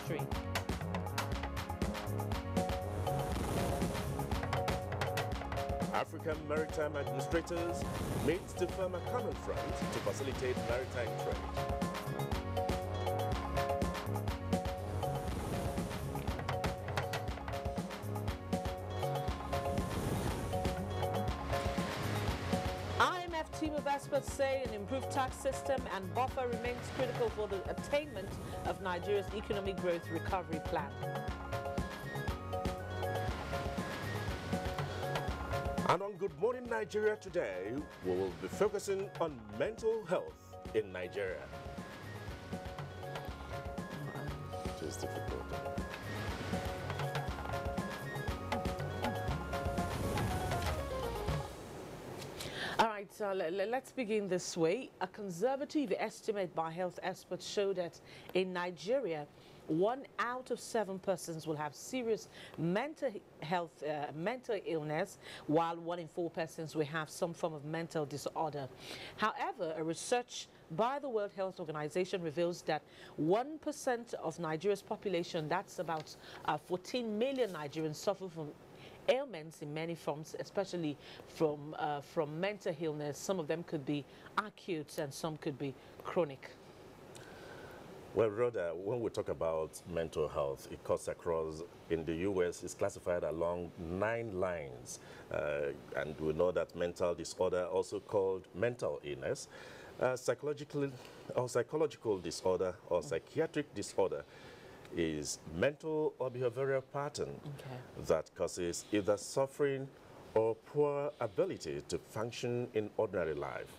country. African maritime administrators meet to form a common front to facilitate maritime trade. IMF team of experts say an improved tax system and buffer remains critical for the attainment of Nigeria's economic growth recovery plan. And on Good Morning Nigeria today, we will be focusing on mental health in Nigeria. It is difficult. All right, so let's begin this way. A conservative estimate by health experts show that in Nigeria, 1 out of 7 persons will have serious mental illness, while 1 in 4 persons will have some form of mental disorder. However, a research by the World Health Organization reveals that 1% of Nigeria's population, that's about 14 million Nigerians, suffer from ailments in many forms, especially from mental illness. Some of them could be acute and some could be chronic. Well, Rhoda, when we talk about mental health, it cuts across, in the U.S., it's classified along 9 lines. And we know that mental disorder, also called mental illness, psychological disorder or psychiatric disorder, is mental or behavioral pattern that causes either suffering or poor ability to function in ordinary life.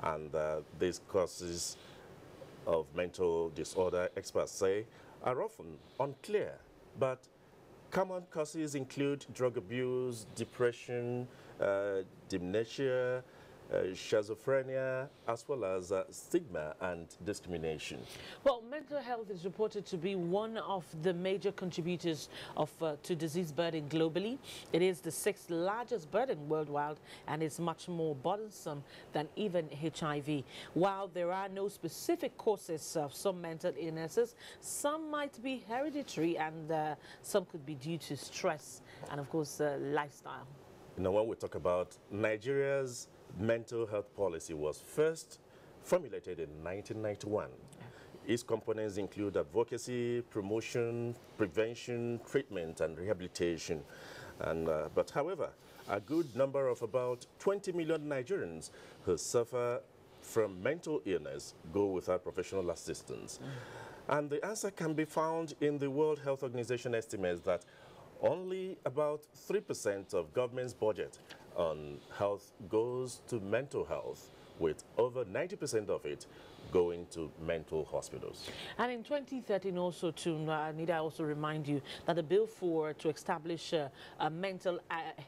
And these causes of mental disorder, experts say, are often unclear, but common causes include drug abuse, depression, dementia, schizophrenia, as well as stigma and discrimination. Well, mental health is reported to be one of the major contributors to disease burden globally. It is the 6th largest burden worldwide and is much more burdensome than even HIV. While there are no specific causes of some mental illnesses, some might be hereditary and some could be due to stress and, of course, lifestyle. You know, when we talk about Nigeria's mental health policy was first formulated in 1991. Its components include advocacy, promotion, prevention, treatment, and rehabilitation. But however, a good number of about 20 million Nigerians who suffer from mental illness go without professional assistance. And the answer can be found in the World Health Organization estimates that only about 3% of government's budget on health goes to mental health, with over 90% of it going to mental hospitals. And in 2013 also, need I also remind you that the bill to establish a mental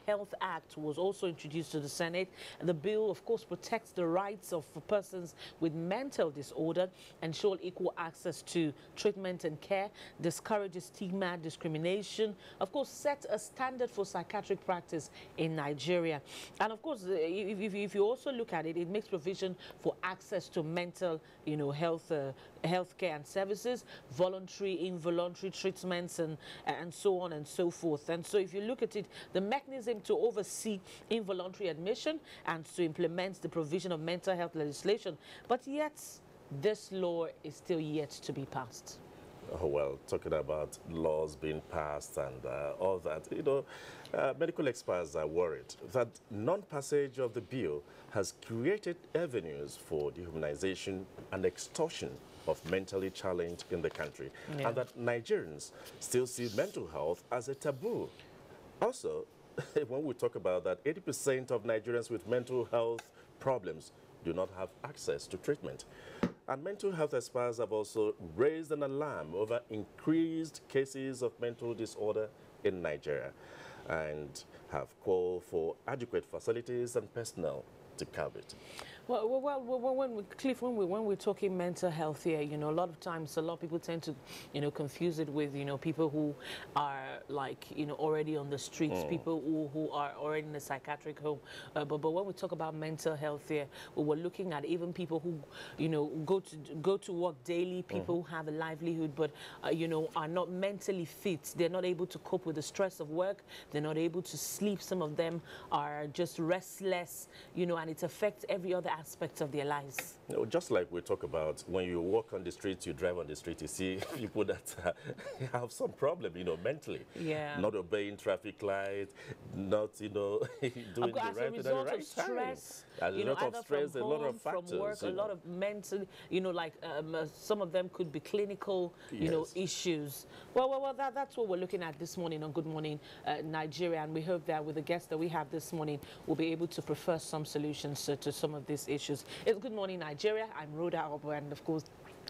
health act was also introduced to the Senate. The bill, of course, protects the rights of persons with mental disorder, ensure equal access to treatment and care, discourages stigma, discrimination, of course, set a standard for psychiatric practice in Nigeria. And of course, if you also look at it, it makes provision for access to mental healthcare and services, voluntary, involuntary treatments, and so on and so forth. And so if you look at it, the mechanism to oversee involuntary admission and to implement the provision of mental health legislation, but yet this law is still yet to be passed. Oh, well, talking about laws being passed and all that, you know, medical experts are worried that non-passage of the bill has created avenues for dehumanization and extortion of mentally challenged in the country, and that Nigerians still see mental health as a taboo. Also, when we talk about that, 80% of Nigerians with mental health problems do not have access to treatment. And mental health experts have also raised an alarm over increased cases of mental disorder in Nigeria and have called for adequate facilities and personnel to curb it. Cliff, when we're talking mental health here, you know, a lot of times, a lot of people tend to, you know, confuse it with, you know, people who are like, you know, already on the streets, people who are already in a psychiatric home. But when we talk about mental health here, we're looking at even people who, you know, go to work daily, people who have a livelihood, but you know, are not mentally fit. They're not able to cope with the stress of work. They're not able to sleep. Some of them are just restless, you know, and it affects every other aspect of their lives. You know, just like we talk about when you walk on the street, you drive on the street, you see people that have some problem, you know, mentally. Yeah. Not obeying traffic lights, not, you know, doing the right thing at the right stress, time. As a you know, result of stress, a lot of factors. From work, a lot of mental, you know, like some of them could be clinical, you know, issues. Well, that's what we're looking at this morning on Good Morning Nigeria, and we hope that with the guests that we have this morning, we'll be able to prefer some solutions to some of these issues. It's Good Morning Nigeria. I'm Rhoda Obo, and of course,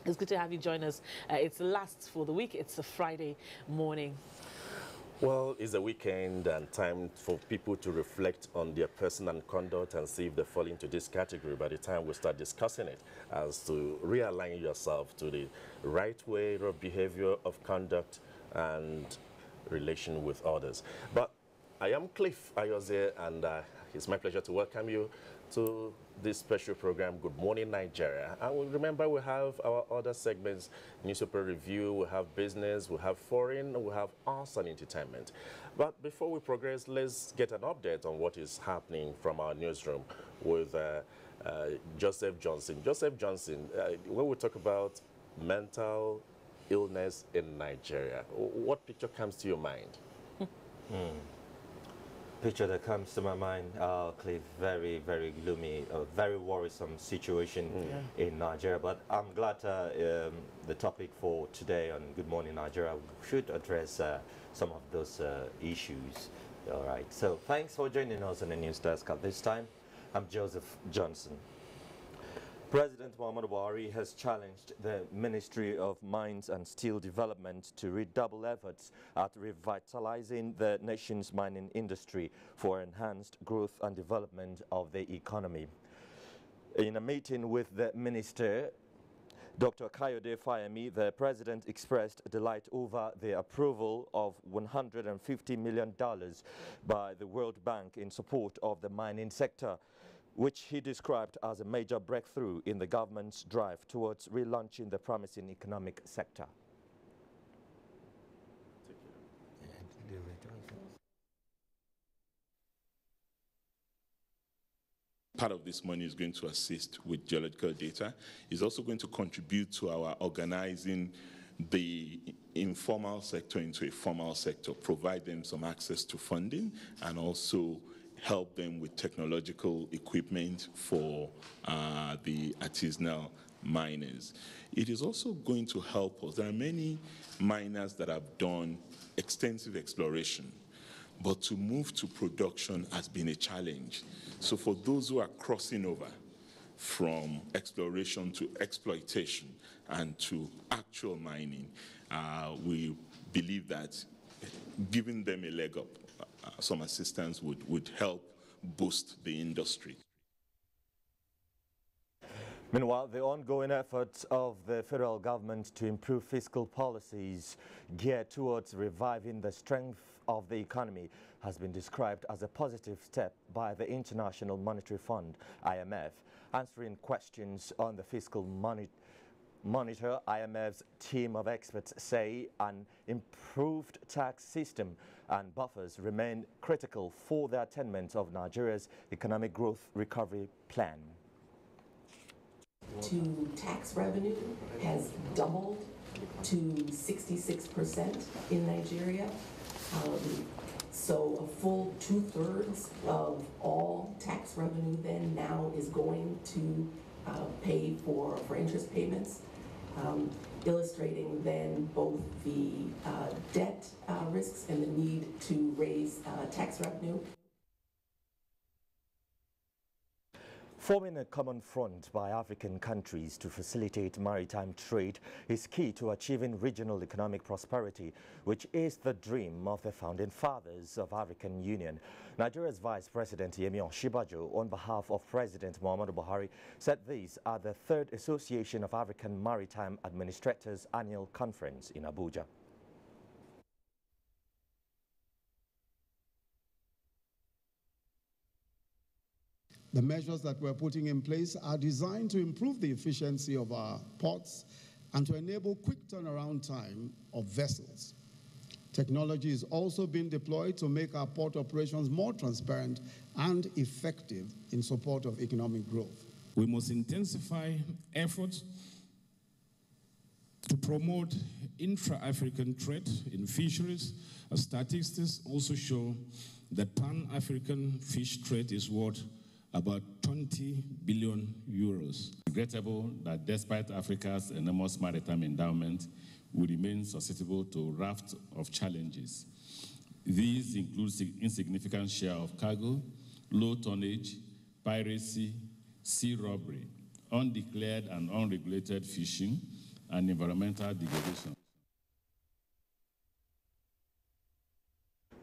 it's good to have you join us. It's the last for the week. It's a Friday morning. Well, it's a weekend and time for people to reflect on their personal conduct and see if they fall into this category by the time we start discussing it, as to realign yourself to the right way of behavior, of conduct, and relation with others. But I am Cliff Ayoze, and it's my pleasure to welcome you to this special program, Good Morning Nigeria. And remember, we have our other segments, newspaper review, we have business, we have foreign, we have arts and entertainment. But before we progress, let's get an update on what is happening from our newsroom with Joseph Johnson. Joseph Johnson, when we talk about mental illness in Nigeria, what picture comes to your mind? Picture that comes to my mind, Cliff, very, very gloomy, very worrisome situation in Nigeria. But I'm glad the topic for today on Good Morning Nigeria should address some of those issues. All right. So thanks for joining us on the news desk at this time. I'm Joseph Johnson. President Muhammadu Buhari has challenged the Ministry of Mines and Steel Development to redouble efforts at revitalizing the nation's mining industry for enhanced growth and development of the economy. In a meeting with the minister, Dr. Kayode Fayemi, the president expressed delight over the approval of $150 million by the World Bank in support of the mining sector, which he described as a major breakthrough in the government's drive towards relaunching the promising economic sector. Part of this money is going to assist with geological data. It's also going to contribute to our organizing the informal sector into a formal sector, provide them some access to funding, and also help them with technological equipment for the artisanal miners. It is also going to help us. There are many miners that have done extensive exploration, but to move to production has been a challenge. So for those who are crossing over from exploration to exploitation and to actual mining, we believe that giving them a leg up, some assistance would help boost the industry. Meanwhile, the ongoing efforts of the federal government to improve fiscal policies geared towards reviving the strength of the economy has been described as a positive step by the International Monetary Fund, IMF. Answering questions on the fiscal monitor, IMF's team of experts say an improved tax system and buffers remain critical for the attainment of Nigeria's economic growth recovery plan. To tax revenue has doubled to 66% in Nigeria. So a full 2/3 of all tax revenue then now is going to pay for interest payments, illustrating then both the debt risks and the need to raise tax revenue. Forming a common front by African countries to facilitate maritime trade is key to achieving regional economic prosperity, which is the dream of the founding fathers of African Union. Nigeria's Vice President Yemi Osinbajo, on behalf of President Muhammadu Buhari, said these are the third Association of African Maritime Administrators annual conference in Abuja. The measures that we're putting in place are designed to improve the efficiency of our ports and to enable quick turnaround time of vessels. Technology is also being deployed to make our port operations more transparent and effective in support of economic growth. We must intensify efforts to promote intra-African trade in fisheries. Statistics also show that pan-African fish trade is worth about 20 billion euros. Regrettable that despite Africa's enormous maritime endowment, we remain susceptible to a raft of challenges. These include insignificant share of cargo, low tonnage, piracy, sea robbery, undeclared and unregulated fishing, and environmental degradation.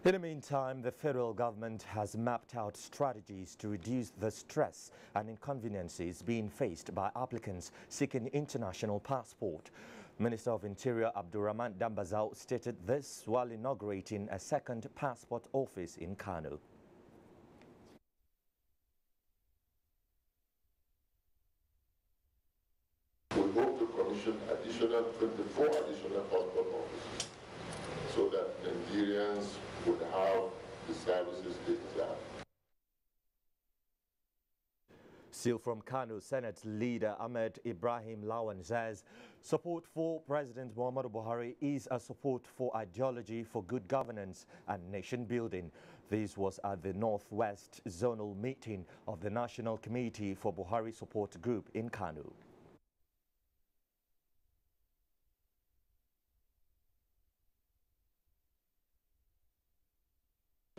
In the meantime, the federal government has mapped out strategies to reduce the stress and inconveniences being faced by applicants seeking international passport. Minister of Interior Abdurrahman Dambazao stated this while inaugurating a second passport office in Kano. We hope to commission 24 additional passport offices so that Nigerians would have the services they desire. Still from Kano, Senate leader Ahmed Ibrahim Lawan says support for President Muhammadu Buhari is a support for ideology for good governance and nation building. This was at the Northwest Zonal meeting of the National Committee for Buhari Support Group in Kano.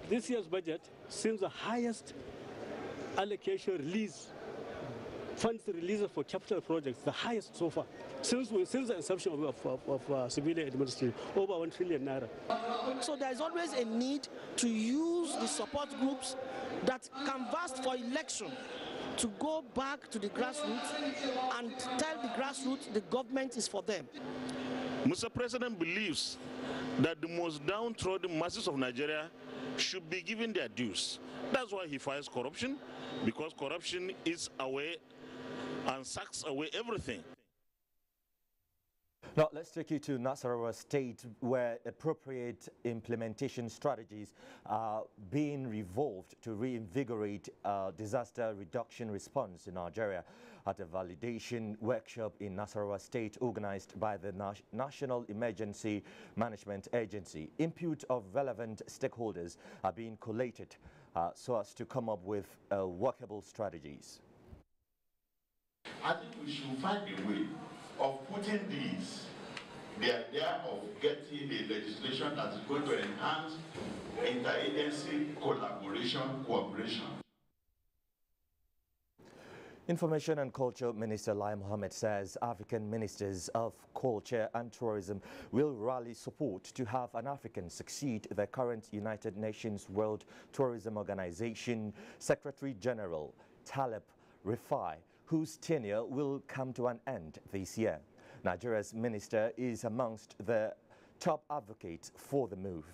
This year's budget seems the highest allocation release, funds released for capital projects, the highest so far, since the inception of civilian administration, over 1 trillion naira. So there is always a need to use the support groups that canvass for election to go back to the grassroots and tell the grassroots the government is for them. Mr. President believes that the most downtrodden masses of Nigeria should be given their dues. That's why he fights corruption, because corruption is away and sucks away everything. Now, let's take you to Nasarawa State, where appropriate implementation strategies are being revolved to reinvigorate disaster reduction response in Nigeria. At a validation workshop in Nasarawa State organized by the National Emergency Management Agency, input of relevant stakeholders are being collated so as to come up with workable strategies. I think we should find a way of putting the idea of getting a legislation that is going to enhance interagency collaboration, cooperation. Information and Culture Minister Lai Mohammed says African ministers of culture and tourism will rally support to have an African succeed the current United Nations World Tourism Organization Secretary General Taleb Rifai, whose tenure will come to an end this year. Nigeria's minister is amongst the top advocates for the move.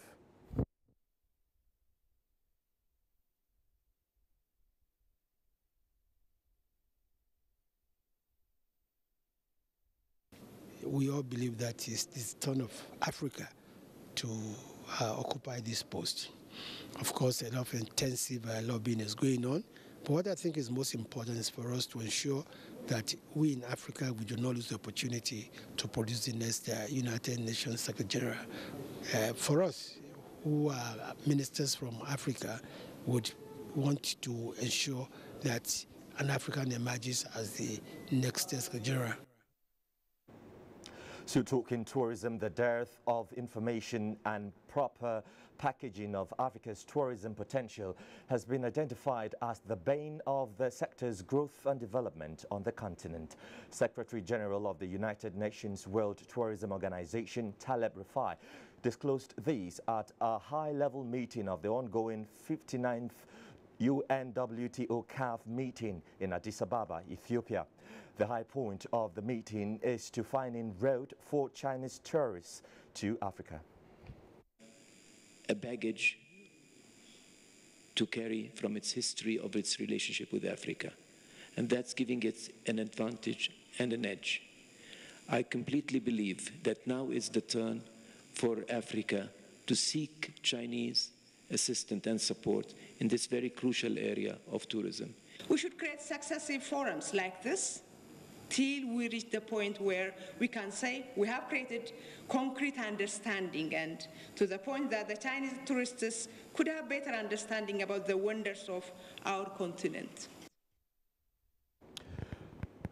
We all believe that it's the turn of Africa to occupy this post. Of course, a lot of intensive lobbying is going on, but what I think is most important is for us to ensure that we in Africa, we do not lose the opportunity to produce the next United Nations Secretary General. For us, who are ministers from Africa, would want to ensure that an African emerges as the next Secretary General. So talking tourism, the dearth of information and proper packaging of Africa's tourism potential has been identified as the bane of the sector's growth and development on the continent. Secretary General of the United Nations World Tourism Organization, Taleb Rifai, disclosed these at a high-level meeting of the ongoing 59th UNWTO CAF meeting in Addis Ababa, Ethiopia. The high point of the meeting is to finding road for Chinese tourists to Africa. A baggage to carry from its history of its relationship with Africa. And that's giving it an advantage and an edge. I completely believe that now is the turn for Africa to seek Chinese assistance and support in this very crucial area of tourism. We should create successive forums like this till we reach the point where we can say we have created concrete understanding, and to the point that the Chinese tourists could have better understanding about the wonders of our continent.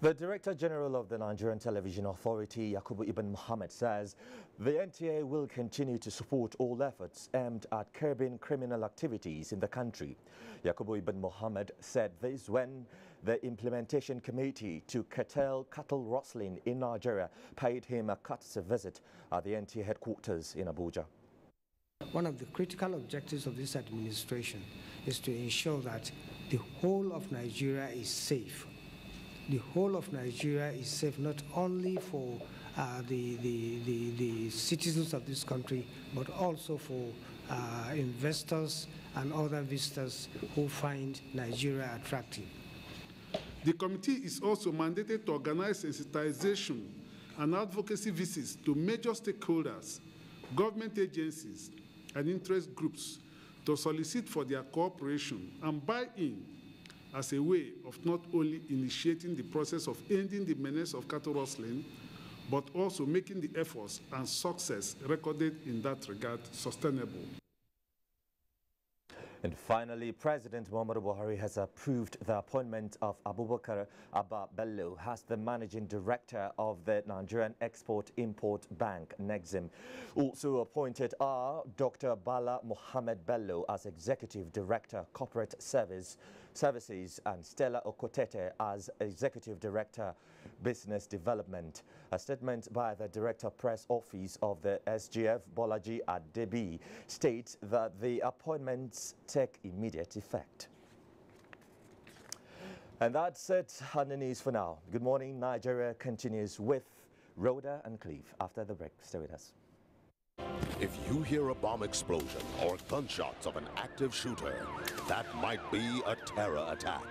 The Director General of the Nigerian Television Authority, Yakubu Ibn Muhammad, says the NTA will continue to support all efforts aimed at curbing criminal activities in the country. Yakubu Ibn Muhammad said this when the Implementation Committee to curtail cattle rustling in Nigeria paid him a courtesy visit at the NTA headquarters in Abuja. One of the critical objectives of this administration is to ensure that the whole of Nigeria is safe. The whole of Nigeria is safe not only for the citizens of this country, but also for investors and other visitors who find Nigeria attractive. The committee is also mandated to organize sensitization and advocacy visits to major stakeholders, government agencies, and interest groups to solicit for their cooperation and buy-in as a way of not only initiating the process of ending the menace of cattle rustling, but also making the efforts and success recorded in that regard sustainable. And finally, President Muhammadu Buhari has approved the appointment of Abubakar Abba Bello as the Managing Director of the Nigerian Export-Import Bank, NEXIM. Also appointed are Dr. Bala Mohammed Bello as Executive Director, Corporate Services, and Stella Okotete as Executive Director, Business Development. A statement by the Director Press Office of the SGF, Bolaji Adebi, states that the appointments take immediate effect. And that's it on the news for now. Good morning, Nigeria continues with Rhoda and Cleve after the break. Stay with us. If you hear a bomb explosion or gunshots of an active shooter, that might be a terror attack.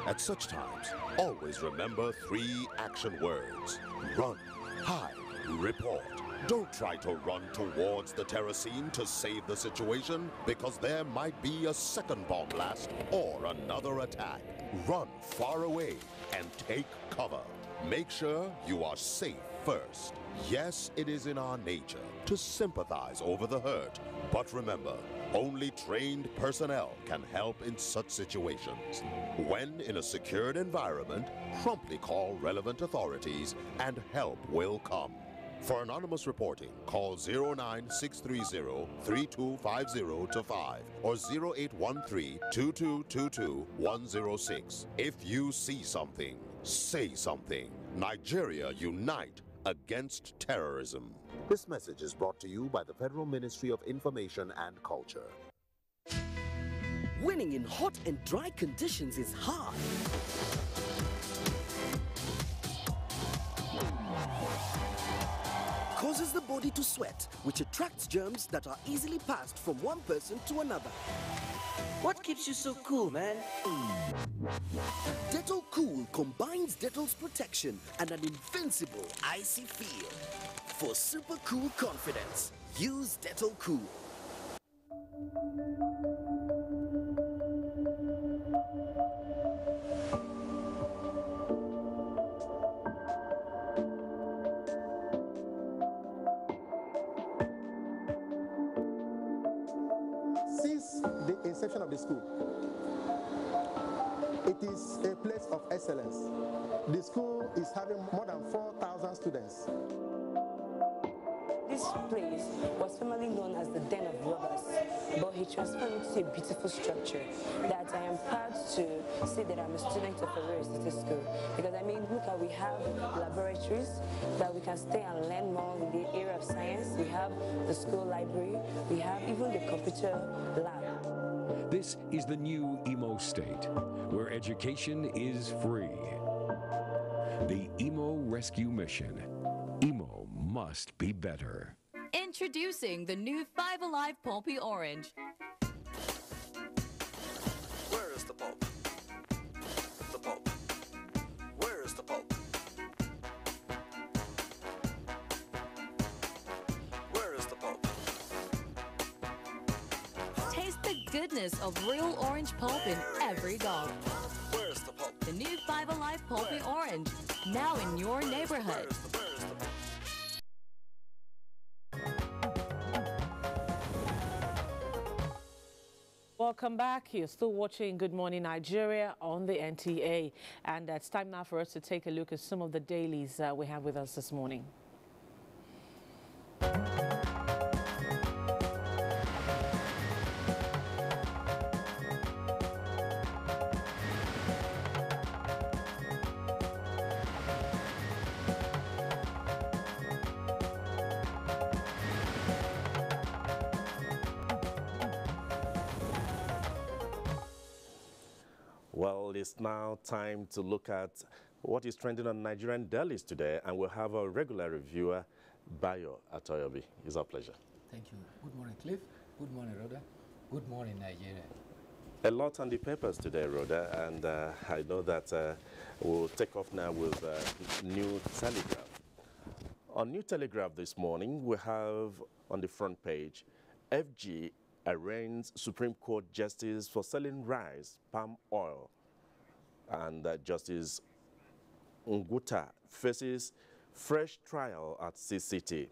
At such times, always remember 3 action words: run, hide, report. Don't try to run towards the terror scene to save the situation, because there might be a second bomb blast or another attack. Run far away and take cover. Make sure you are safe first. Yes, it is in our nature to sympathize over the hurt, but remember, only trained personnel can help in such situations. When in a secured environment, promptly call relevant authorities and help will come. For anonymous reporting, call 09630-3250-5 or 0813-2222-106. If you see something, say something. Nigeria unite against terrorism. This message is brought to you by the Federal Ministry of Information and Culture. Winning in hot and dry conditions is hard. Causes the body to sweat, which attracts germs that are easily passed from one person to another. What keeps you so cool, man? Dettol Cool combines Dettol's protection and an invincible icy feel. For super cool confidence, use Dettol Cool. Since the inception of the school, it is a place of excellence. The school is having more than 4,000 students. This place was formerly known as the Den of Robbers, but he transformed it into a beautiful structure that I am proud to say that I'm a student of a City School. Because I mean, look at, we have laboratories that we can stay and learn more in the area of science. We have the school library. We have even the computer lab. This is the new Imo State, where education is free. The Imo Rescue Mission. Imo must be better. Introducing the new 5 Alive Pulpy Orange. Where is the pulp? The pulp. Where is the pulp? Where is the pulp? Taste the goodness of real orange pulp in every gulp. Where is the pulp? The new 5 Alive Pulpy Orange, now in your neighborhood. Welcome back. You're still watching Good Morning Nigeria on the NTA. And it's time now for us to take a look at some of the dailies we have with us this morning. Well, it's now time to look at what is trending on Nigerian dailies today, and we'll have our regular reviewer, Bayo Atoyobi. It's our pleasure. Thank you. Good morning, Cliff. Good morning, Rhoda. Good morning, Nigeria. A lot on the papers today, Rhoda, and I know that we'll take off now with New Telegraph. On New Telegraph this morning, we have on the front page, FG arraigns Supreme Court Justice for selling rice, palm oil. And Justice Nguta faces fresh trial at CCT.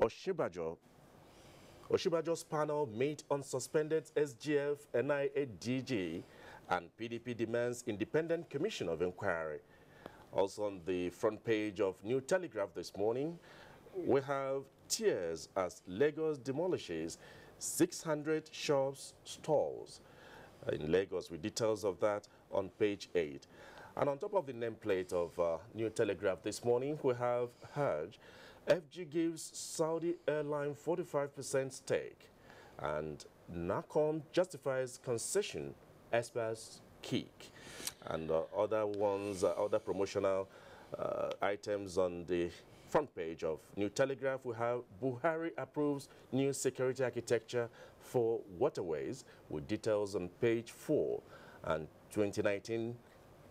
Oshibajo's panel meet on suspended SGF NIA DG, and PDP demands independent commission of inquiry. Also on the front page of New Telegraph this morning, we have tears as Lagos demolishes 600 shops, stalls in Lagos, with details of that on page 8. And on top of the nameplate of New Telegraph this morning, we have heard FG gives Saudi airline 45% stake, and NACOM justifies concession experts kick. And other ones, other promotional items on the front page of New Telegraph, we have Buhari approves new security architecture for waterways, with details on page 4. And 2019,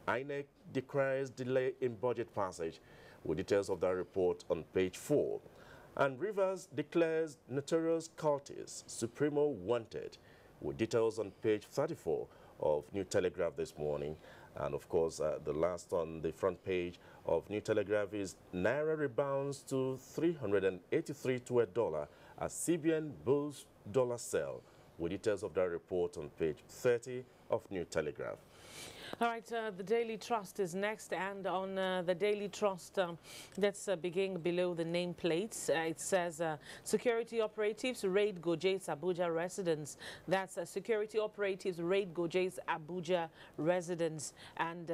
INEC declares delay in budget passage, with details of that report on page 4. And Rivers declares notorious cultist Supremo wanted, with details on page 34 of New Telegraph this morning. And of course, the last on the front page of New Telegraph is Naira rebounds to 383 to a dollar as CBN boosts dollar sell, with details of that report on page 30 of New Telegraph. All right, the Daily Trust is next, and on the Daily Trust, let's begin below the nameplates. It says security operatives raid Goje's Abuja residence. That's security operatives raid Goje's Abuja residence. And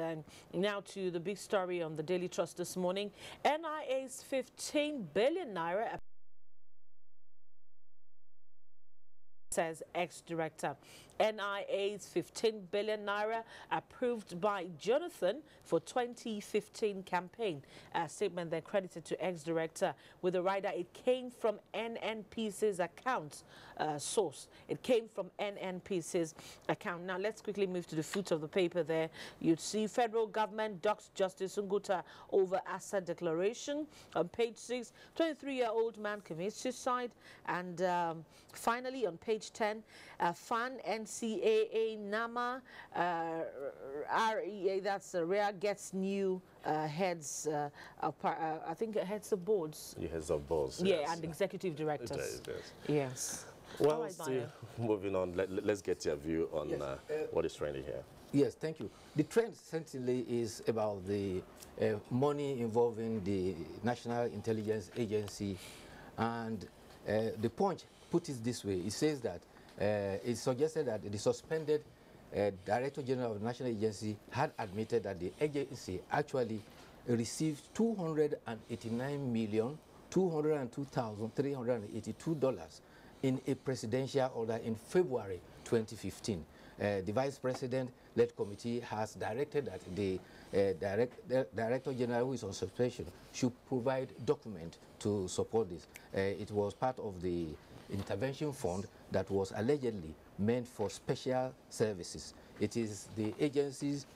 now to the big story on the Daily Trust this morning. NIA's 15 billion naira, says ex-director. NIA's 15 billion naira approved by Jonathan for 2015 campaign. A statement then credited to ex-director with the rider. It came from NNPC's account source. It came from NNPC's account. Now let's quickly move to the foot of the paper there. You'd see federal government docks Justice Nguta over asset declaration. On page 6, 23-year-old man commits suicide. And finally on page 10, FAN NCAA NAMA REA, that's REA, gets new heads of I think heads of boards. Yeah, heads of boards. Yeah, yes. and executive directors. Yes. Yes. Well, still moving on, let's get your view on Yes, what is trending here. Yes, thank you. The trend certainly is about the money involving the National Intelligence Agency And the Punch put it this way. It says that it suggested that the suspended Director General of the National Agency had admitted that the agency actually received $289,202,382 in a presidential order in February 2015. The Vice President-led committee has directed that the Director General, who is on suspension, should provide document to support this. It was part of the intervention fund that was allegedly meant for special services. It is the agency's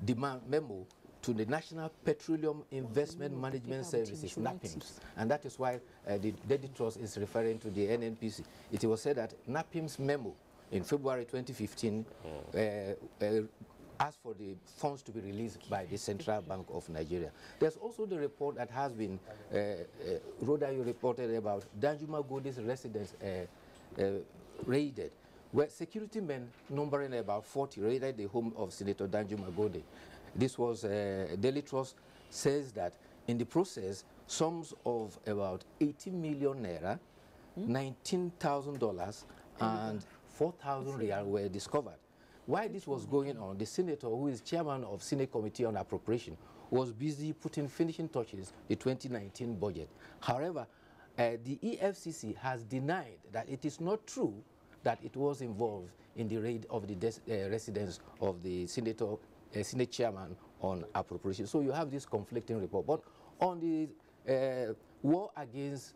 demand memo to the National Petroleum Investment Management Services, NAPIMS, and that is why the Daily Trust is referring to the NNPC. It was said that NAPIMS memo in February 2015 asked for the funds to be released by the Central Bank of Nigeria. There's also the report that has been, Rhoda, you reported about Danjuma Gode's residence raided, where security men numbering about 40 raided the home of Senator Danjuma Gode. This was, Daily Trust says that in the process, sums of about 80 million naira, $19,000, and 4,000 riyal were discovered. While this was going on, the senator, who is chairman of Senate Committee on Appropriation, was busy putting finishing touches the 2019 budget. However, the EFCC has denied that it is not true that it was involved in the raid of the residence of the senator, Senate chairman on appropriation. So you have this conflicting report. But on the war against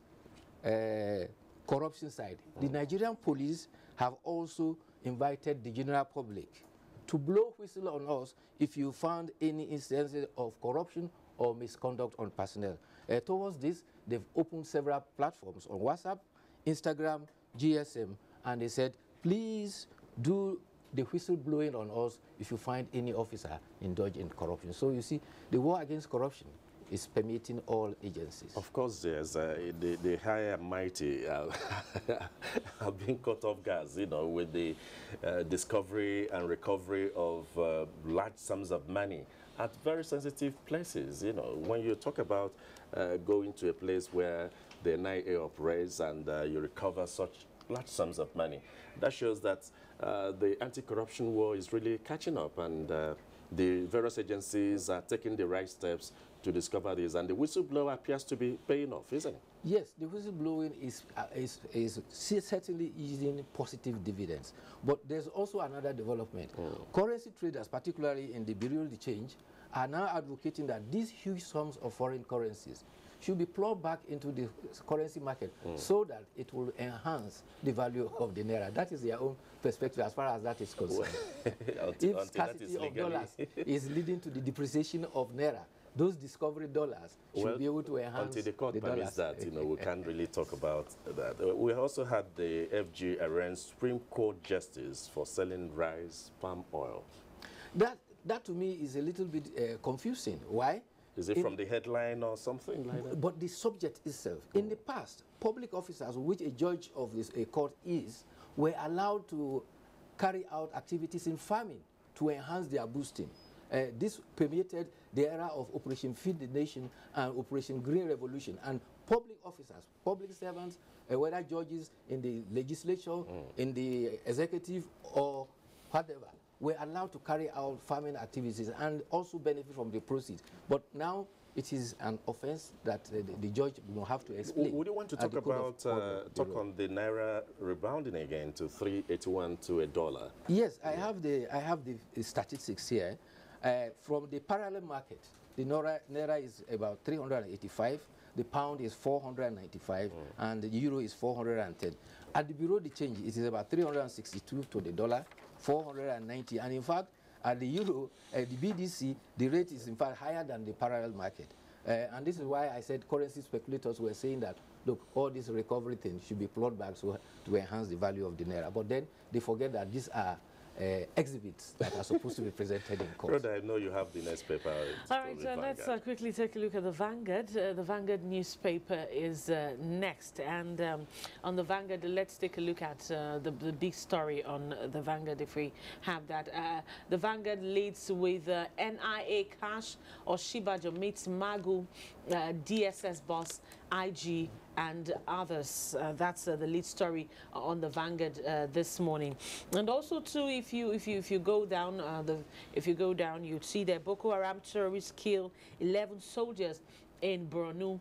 corruption side, the Nigerian police have also invited the general public to blow whistle on us if you found any instances of corruption or misconduct on personnel. Towards this, they've opened several platforms on WhatsApp, Instagram, GSM, and they said, please do the whistle blowing on us if you find any officer indulged in corruption. So you see, the war against corruption is permeating all agencies. Of course, yes. The high and mighty have been caught off guard, you know, with the discovery and recovery of large sums of money at very sensitive places. You know, when you talk about going to a place where the NIA operates and you recover such large sums of money, that shows that the anti-corruption war is really catching up, and the various agencies are taking the right steps to discover this, and the whistleblower appears to be paying off, isn't it? Yes, the whistleblowing is certainly yielding positive dividends. But there's also another development. Currency traders, particularly in the Bureau de Change, are now advocating that these huge sums of foreign currencies should be plowed back into the currency market so that it will enhance the value of the naira. That is their own perspective as far as that is concerned. If scarcity of dollars is leading to the depreciation of naira, those discovery dollars should be able to enhance until the court permits that, you know, we can't really talk about that. We also had the FG arraign Supreme Court justice for selling rice, palm oil. That to me is a little bit confusing. Why? Is it from the headline or something like that? But the subject itself. In the past, public officers, which a judge of this court is, were allowed to carry out activities in farming to enhance their boosting. This permeated the era of Operation Feed the Nation and Operation Green Revolution. And public officers, public servants, whether judges in the legislature, in the executive, or whatever, were allowed to carry out farming activities and also benefit from the proceeds. But now it is an offense that the judge will have to explain. Would you want to talk about on the naira rebounding again to 381 to $1? Yes, I have the statistics here. From the parallel market, the naira is about 385, the pound is 495, and the euro is 410. At the Bureau de Change, it is about 362 to the dollar, 490, and in fact, at the euro, the BDC, the rate is in fact higher than the parallel market. And this is why I said currency speculators were saying that, look, all these recovery things should be plowed back to enhance the value of the naira. But then they forget that these are exhibits that are supposed to be presented in court. Rhoda, I know you have the next paper. All right, let's quickly take a look at the Vanguard. The Vanguard newspaper is next. And on the Vanguard, let's take a look at the big story on the Vanguard, if we have that. The Vanguard leads with NIA cash. Oshibajo meets Magu DSS boss, IG, and others. That's the lead story on the Vanguard this morning. And also too, if you go down you'd see that Boko Haram terrorists kill 11 soldiers in Borno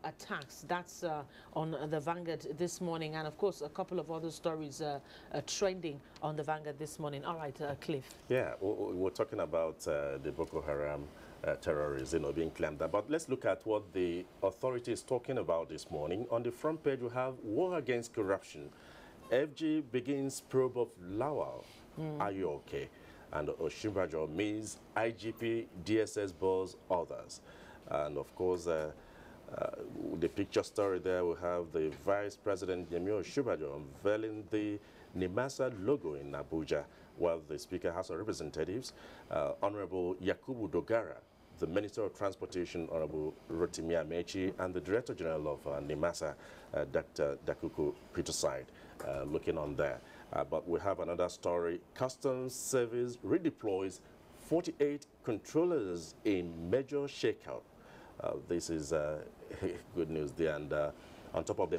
attacks. That's on the Vanguard this morning, and of course a couple of other stories trending on the Vanguard this morning. All right, Cliff. Yeah, we're talking about the Boko Haram terrorists, being claimed that. But let's look at what the authority is talking about this morning. On the front page, we have war against corruption. FG begins probe of Lawal. Are you okay? And Oshimbajo meets IGP, DSS boss, others. And of course, the picture story there, we have the Vice President Yemi Osinbajo unveiling the NIMASA logo in Abuja, while the Speaker House of Representatives, Honorable Yakubu Dogara, the Minister of Transportation, Honorable Rotimi Amechi, and the Director General of NIMASA, Dr. Dakuku Peterside, looking on there. But we have another story. Customs Service redeploys 48 controllers in major shakeout. This is good news there. And on top of the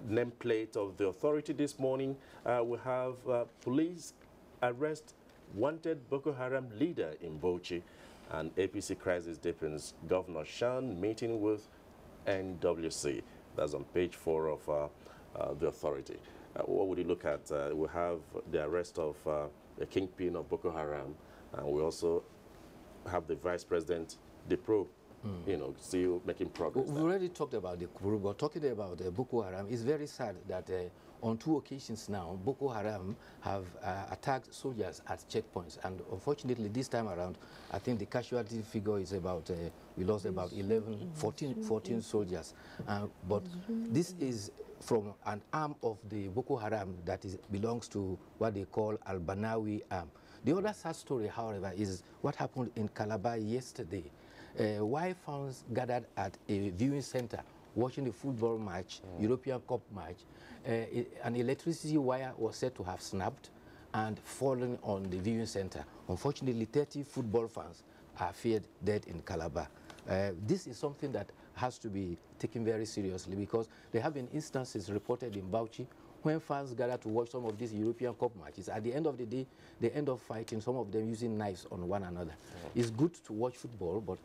nameplate of the authority this morning, we have police arrest wanted Boko Haram leader in Bauchi, and APC crisis deepens. Governor Shan meeting with NWC. That's on page 4 of the authority. What would you look at? We have the arrest of the kingpin of Boko Haram, and we also have the Vice President, the probe, still making progress. We already talked about the probe, but talking about Boko Haram, it's very sad that on 2 occasions now, Boko Haram have attacked soldiers at checkpoints, and unfortunately this time around, I think the casualty figure is about, we lost about 14 soldiers. But this is from an arm of the Boko Haram that belongs to what they call Al-Banawi arm. The other sad story, however, is what happened in Calabar yesterday. While fans gathered at a viewing center watching the football match, European Cup match, an electricity wire was said to have snapped and fallen on the viewing center. Unfortunately, 30 football fans are feared dead in Calabar. This is something that has to be taken very seriously, because there have been instances reported in Bauchi when fans gather to watch some of these European Cup matches. At the end of the day, they end up fighting, some of them using knives on one another. It's good to watch football, but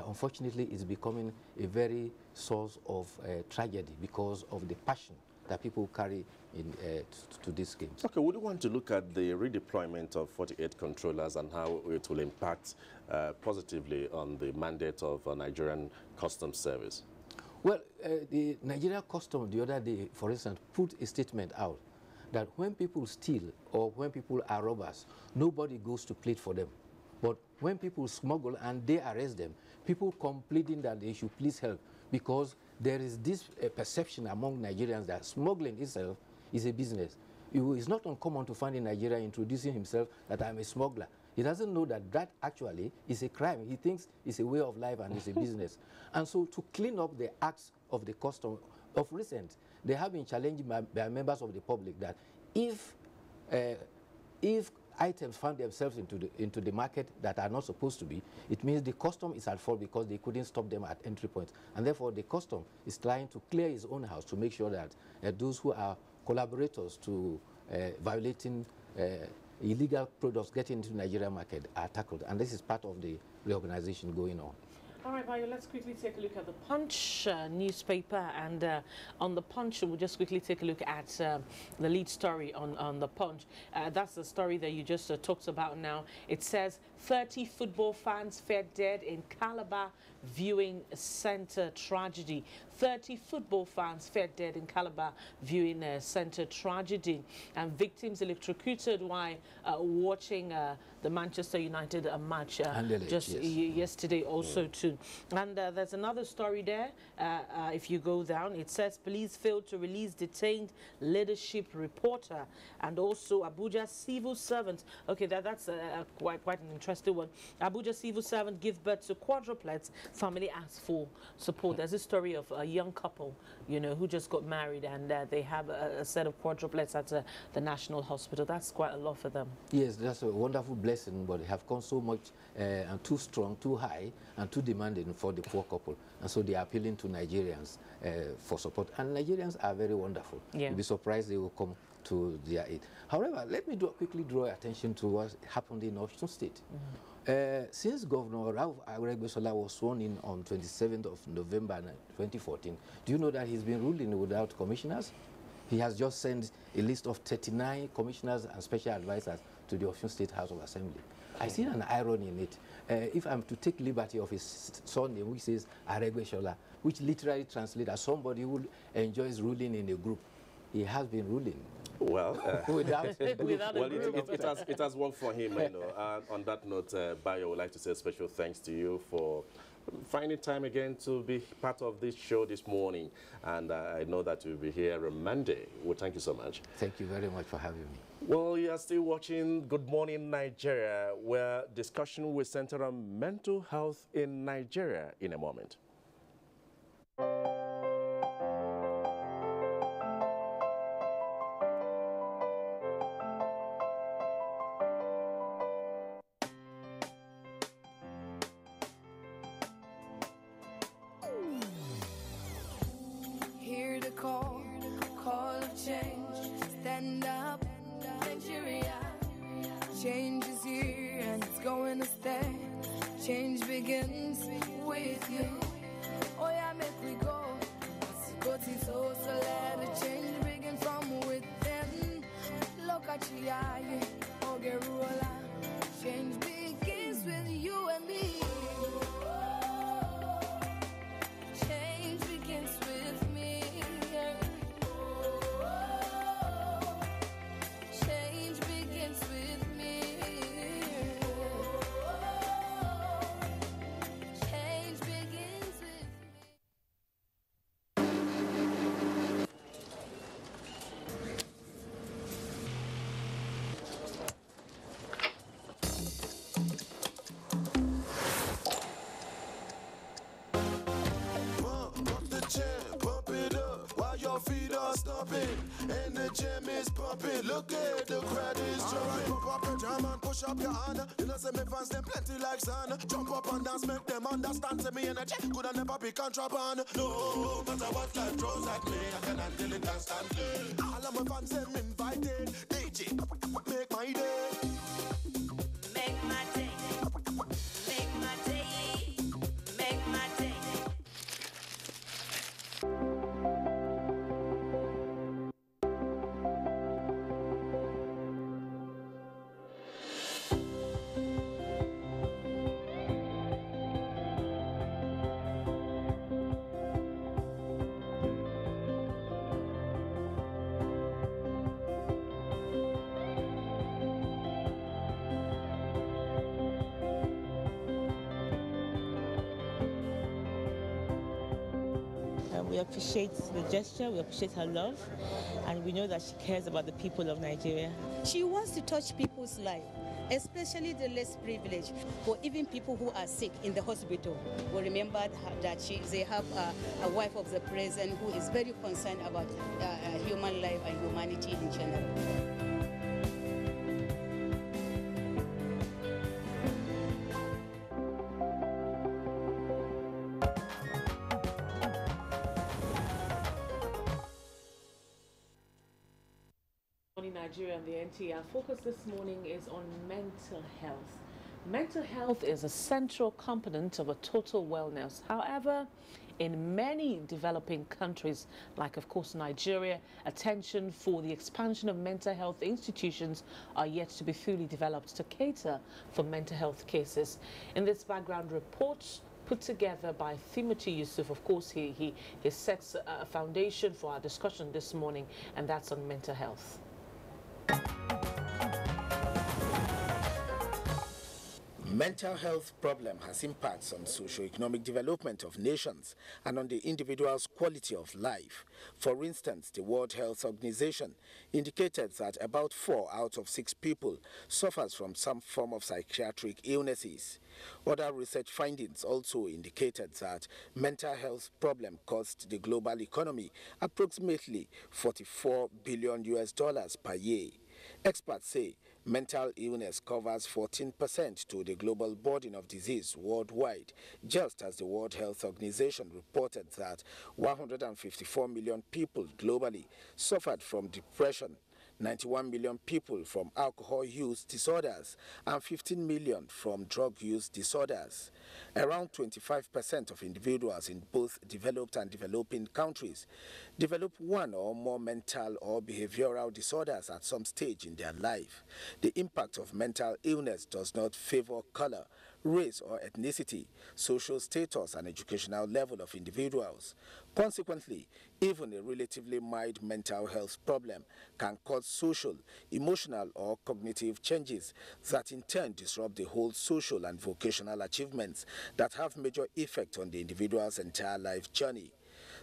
unfortunately, it's becoming a very source of tragedy because of the passion that people carry to these games. Okay, would you want to look at the redeployment of 48 controllers and how it will impact positively on the mandate of Nigerian Customs Service? Well, the Nigerian Customs the other day, for instance, put a statement out that when people steal or when people are robbers, nobody goes to plead for them. But when people smuggle and they arrest them, people come pleading that they should please help, because there is this perception among Nigerians that smuggling itself is a business. It's not uncommon to find a Nigerian introducing himself that I'm a smuggler. He doesn't know that that actually is a crime. He thinks it's a way of life and it's a business. And so to clean up the acts of the custom, of recent, they have been challenged by members of the public that if items find themselves into the market that are not supposed to be, it means the custom is at fault because they couldn't stop them at entry points. And therefore, the custom is trying to clear his own house to make sure that those who are collaborators to violating illegal products getting into the Nigerian market are tackled. And this is part of the reorganization going on. All right, Bayo, let's quickly take a look at the Punch newspaper. And on the Punch, we'll just quickly take a look at the lead story on the Punch. That's the story that you just talked about now. It says 30 football fans fell dead in Calabar viewing center tragedy. 30 football fans fell dead in Calabar viewing center tragedy. And victims electrocuted while watching the Manchester United match yesterday also too. And there's another story there. If you go down, it says police failed to release detained leadership reporter, and also Abuja civil servants. Okay, that's quite an interesting interesting one. Abuja civil servant give birth to quadruplets. Family asks for support. There's a story of a young couple, you know, who just got married, and they have a set of quadruplets at the National Hospital. That's quite a lot for them. Yes, that's a wonderful blessing, but they have come so much and too strong, too high, and too demanding for the poor couple. And so they are appealing to Nigerians for support. And Nigerians are very wonderful. Yeah. You'll be surprised they will come to their aid. However, let me quickly draw attention to what happened in Osun State. Since Governor Rauf Aregbesola was sworn in on 27th of November 2014, do you know that he's been ruling without commissioners? He has just sent a list of 39 commissioners and special advisors to the Osun State House of Assembly. I see an irony in it. If I'm to take liberty of his surname, which says Aregbesola, which literally translates as somebody who enjoys ruling in a group, he has been ruling. Well, without it has worked for him. You know. On that note, Bayo, I would like to say a special thanks to you for finding time again to be part of this show this morning. And I know that you'll be here on Monday. Well, thank you so much. Thank you very much for having me. Well, you are still watching Good Morning Nigeria, where discussion will center on mental health in Nigeria in a moment. Hear the call of change. Stand up, Nigeria. Change is here and it's going to stay. Change begins with you. Oh yeah, make we go. Go to so let the change begin from within. Look at you, oh get roller. Change begins with you and me. Change begins with me. Change begins with me. Change begins with feet are stomping, and the gym is pumping. Look at the crowd is jumping. Pump up your jam and push up your hand. You know, say me fans them plenty like sun. Jump up and dance, make them understand. Say me energy could I never be contraband. No matter what life throws at me, I can handle it constantly. All of my fans them invited. DJ, make my day. make my day. Make my day. Make my day. We appreciate the gesture, we appreciate her love, and we know that she cares about the people of Nigeria. She wants to touch people's life, especially the less privileged, or even people who are sick in the hospital. We remember that they have a wife of the president who is very concerned about human life and humanity in general. Nigeria and the NT. Our focus this morning is on mental health. Mental health is a central component of a total wellness. However, in many developing countries, like of course Nigeria, attention for the expansion of mental health institutions are yet to be fully developed to cater for mental health cases. In this background report put together by Timothy Yusuf, of course, he sets a foundation for our discussion this morning, and that's on mental health. Mental health problem has impacts on socio-economic development of nations and on the individual's quality of life. For instance, the World Health Organization indicated that about 4 out of 6 people suffers from some form of psychiatric illnesses. Other research findings also indicated that mental health problem cost the global economy approximately $44 billion per year. Experts say mental illness covers 14% to the global burden of disease worldwide, just as the World Health Organization reported that 154 million people globally suffered from depression, 91 million people from alcohol use disorders, and 15 million from drug use disorders. Around 25% of individuals in both developed and developing countries develop one or more mental or behavioral disorders at some stage in their life. The impact of mental illness does not favor color, race or ethnicity, social status and educational level of individuals. Consequently, even a relatively mild mental health problem can cause social, emotional or cognitive changes that in turn disrupt the whole social and vocational achievements that have major effect on the individual's entire life journey.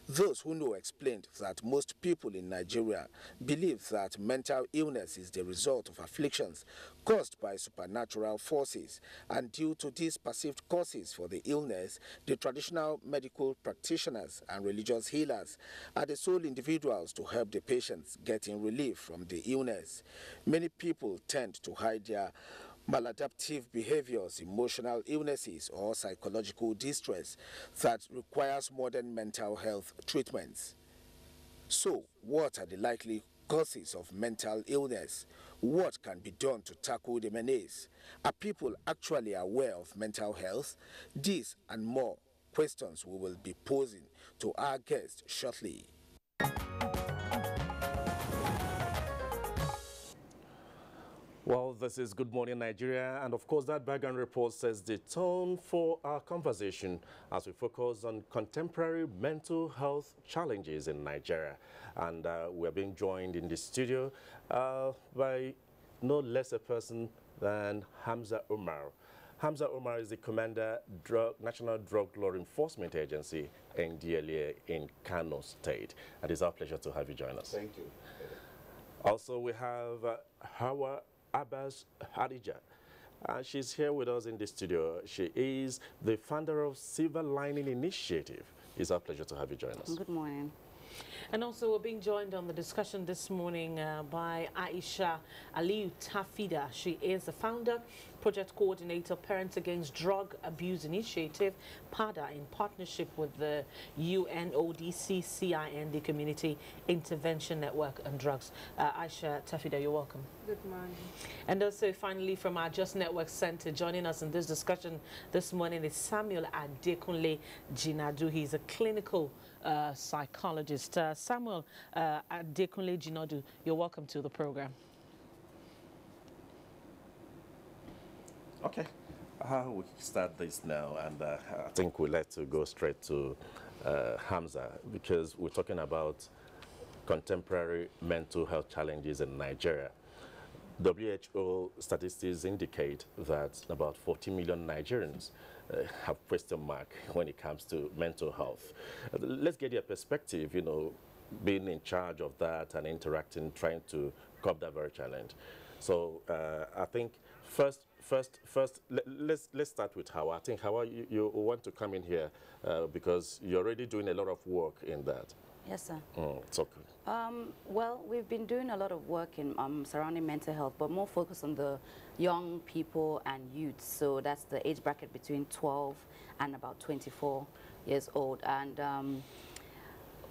Those who know explained that most people in Nigeria believe that mental illness is the result of afflictions caused by supernatural forces, and due to these perceived causes for the illness, the traditional medical practitioners and religious healers are the sole individuals to help the patients getting relief from the illness. Many people tend to hide their maladaptive behaviors, emotional illnesses, or psychological distress that requires modern mental health treatments. So, what are the likely causes of mental illness? What can be done to tackle the menace? Are people actually aware of mental health? These and more questions we will be posing to our guest shortly. Well, this is Good Morning Nigeria, and of course that background report sets the tone for our conversation as we focus on contemporary mental health challenges in Nigeria. And we're being joined in the studio by no less a person than Hamza Umar. Hamza Umar is the Commander, National Drug Law Enforcement Agency, NDLEA in Kano State. It is our pleasure to have you join us. Thank you. Also, we have Hawa Abbas Hadija. She's here with us in the studio. She is the founder of Silver Lining Initiative. It's our pleasure to have you join us. Good morning. And also we're being joined on the discussion this morning by Aisha Aliyu Tafida. She is the founder, project coordinator, Parents Against Drug Abuse Initiative, PADA, in partnership with the UNODC-CIN, the Community Intervention Network on Drugs. Aisha Tafida, you're welcome. Good morning. And also finally from our Just Network Center, joining us in this discussion this morning is Samuel Adekunle Jinadu. He's a clinical psychologist. Samuel Adekunle Jinadu, you're welcome to the program. Okay, we start this now, and I think we'd like to go straight to Hamza, because we're talking about contemporary mental health challenges in Nigeria. WHO statistics indicate that about 40 million Nigerians have question mark when it comes to mental health. Let's get your perspective, you know, being in charge of that and interacting, trying to curb that very challenge. So I think first, let's start with Hawa. I think Hawa, you want to come in here because you're already doing a lot of work in that. Yes, sir. It's okay. Well, we've been doing a lot of work in surrounding mental health, but more focused on the young people and youth. So that's the age bracket between 12 and about 24 years old. And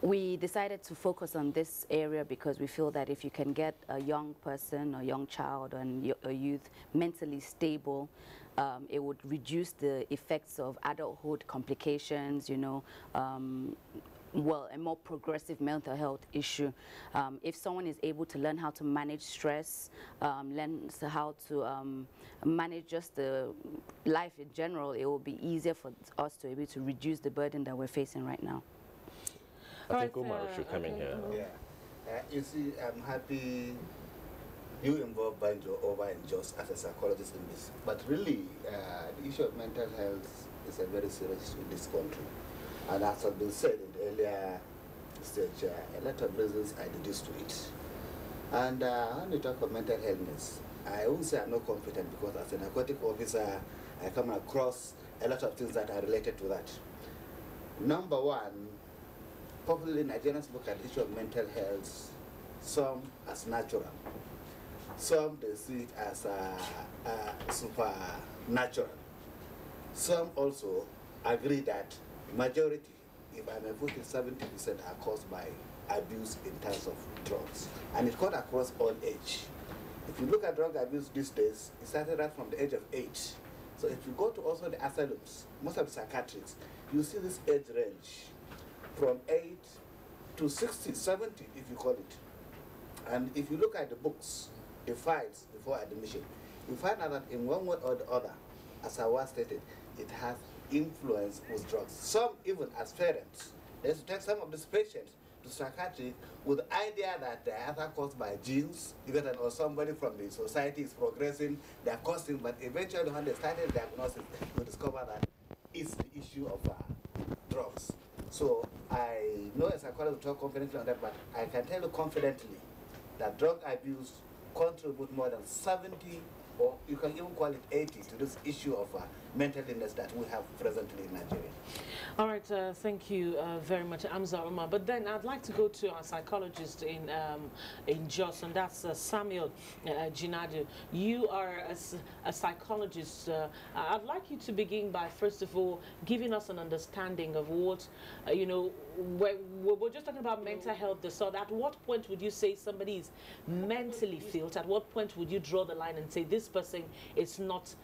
we decided to focus on this area because we feel that if you can get a young person, a young child, and a youth mentally stable, it would reduce the effects of adulthood complications, you know, well, a more progressive mental health issue. If someone is able to learn how to manage stress, learn how to manage just the life in general, it will be easier for us to be able to reduce the burden that we're facing right now. I think Umar should come in here. Yeah. You see, I'm happy you involved Banjo over in just as a psychologist in this. But really, the issue of mental health is a very serious issue in this country. And as has been said in the earlier stage, a lot of reasons are deduced to it. And when we talk of mental illness, I won't say I'm not confident, because as a narcotic officer, I come across a lot of things that are related to that. Number one, popularly Nigerians look at the issue of mental health, some as natural, some they see it as supernatural. Some also agree that majority, if I may put it, 70% are caused by abuse in terms of drugs. And it cut across all age. If you look at drug abuse these days, it started right from the age of 8. So if you go to also the asylums, most of the psychiatrics, you see this age range from 8 to 60, 70, if you call it. And if you look at the books, the files before admission, you find out that in one way or the other, as I was stated, it has influence with drugs. Some even as parents, they used to take some of these patients to psychiatry with the idea that they are either caused by genes, even or somebody from the society is progressing, they are causing, but eventually when they started diagnosis, you discover that it's the issue of drugs. So I know a psychologist will talk confidently on that, but I can tell you confidently that drug abuse contributes more than 70, or you can even call it 80, to this issue of mental illness that we have presently in Nigeria. All right, thank you very much, Amza Umar. But then I'd like to go to our psychologist in Jos, and that's Samuel Jinadu. You are a psychologist. I'd like you to begin by, first of all, giving us an understanding of what, you know, we're just talking about mental health disorder. At what point would you say somebody is mentally ill? At what point would you draw the line and say this person is not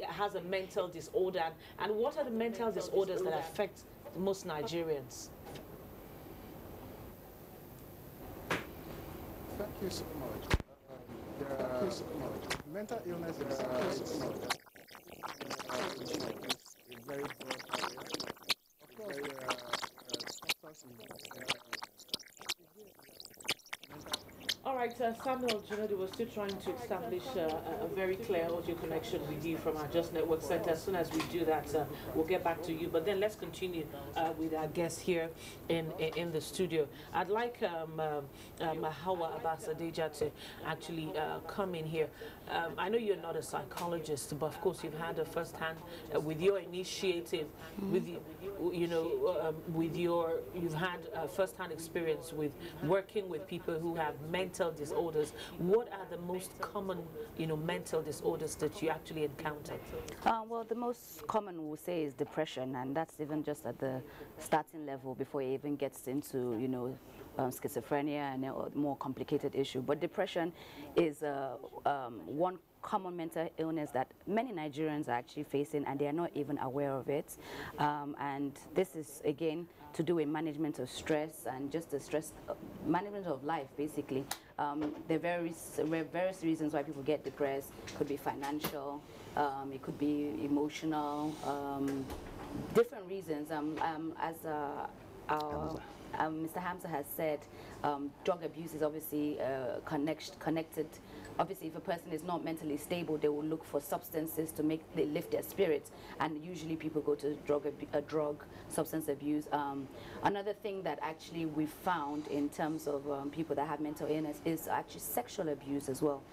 has a mental disorder? And what are the mental disorders that affect most Nigerians? Thank you so much. Mental illness is a very broad area. Of course, there are substances. All right, Samuel Jinadu, we're still trying to establish a very clear audio connection with you from our Just Network Center. As soon as we do that, we'll get back to you. But then let's continue with our guests here in the studio. I'd like Hawa Abbas Adeja to actually come in here. I know you're not a psychologist, but of course you've had a first-hand with your initiative, with you've had first-hand experience with working with people who have mental disorders. What are the most common, mental disorders that you actually encounter? Well, the most common we'll say is depression, and that's even just at the starting level before it even gets into, schizophrenia and a more complicated issue. But depression is one common mental illness that many Nigerians are actually facing, and they are not even aware of it. And this is, again, to do with management of stress and just the stress management of life, basically. There are various reasons why people get depressed. It could be financial, it could be emotional, different reasons. As Mr. Hamza has said, drug abuse is obviously connected. Obviously, if a person is not mentally stable, they will look for substances to lift their spirits, and usually people go to drug substance abuse. Another thing that actually we found in terms of people that have mental illness is actually sexual abuse as well.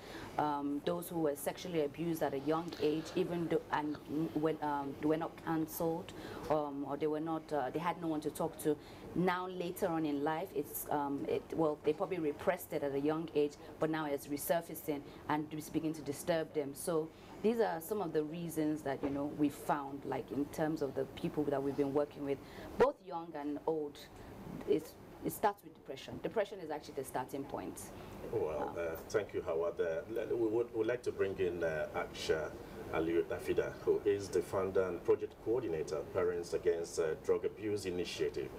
Those who were sexually abused at a young age, even when they were not cancelled, or they were not, they had no one to talk to. Now later on in life, they probably repressed it at a young age, but now it's resurfacing and it's beginning to disturb them. So these are some of the reasons that we found, like in terms of the people that we've been working with, both young and old. It starts with depression. Depression is actually the starting point. Well, thank you, Howard. We would like to bring in Aksha Aliyu Dafida, who is the founder and project coordinator of Parents Against Drug Abuse Initiative.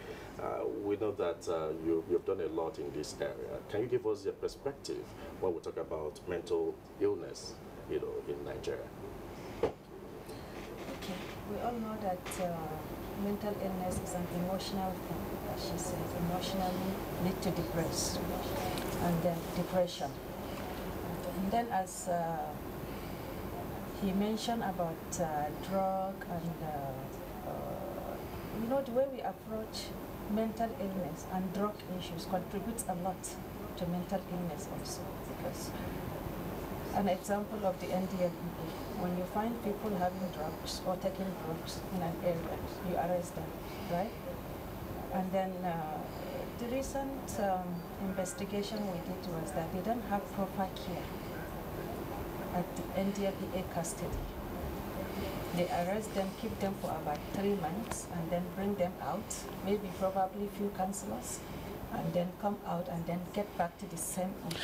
We know that you've done a lot in this area. Can you give us your perspective when we talk about mental illness, in Nigeria? Okay, we all know that mental illness is an emotional thing, as she says, emotionally lead to depression, and then depression. And then as he mentioned about drug and you know, the way we approach mental illness and drug issues contributes a lot to mental illness also, because an example of the NDLEA, when you find people having drugs or taking drugs in an area, you arrest them, right? And then the recent investigation we did was that they don't have proper care at the NDLEA custody. They arrest them, keep them for about 3 months, and then bring them out, maybe probably a few counselors, and then come out and then get back to the same issue.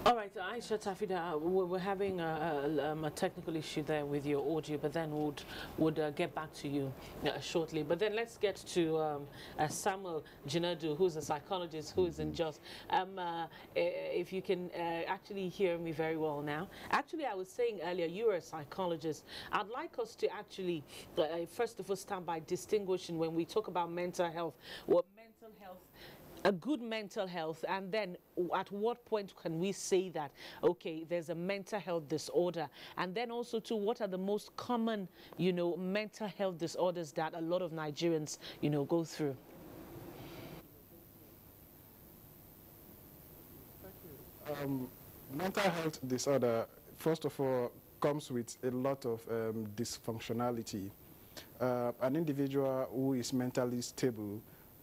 All right, Aisha Tafida, we're having a technical issue there with your audio, but then would get back to you shortly. But then let's get to Samuel Jinadu, who's a psychologist who is in Jos. If you can actually hear me very well now. Actually, I was saying earlier, you're a psychologist. I'd like us to actually, first of all, start by distinguishing when we talk about mental health, what mental health, a good mental health, and then at what point can we say that, okay, there's a mental health disorder, and then also to what are the most common, you know, mental health disorders that a lot of Nigerians, you know, go through? Mental health disorder, first of all, comes with a lot of dysfunctionality. An individual who is mentally stable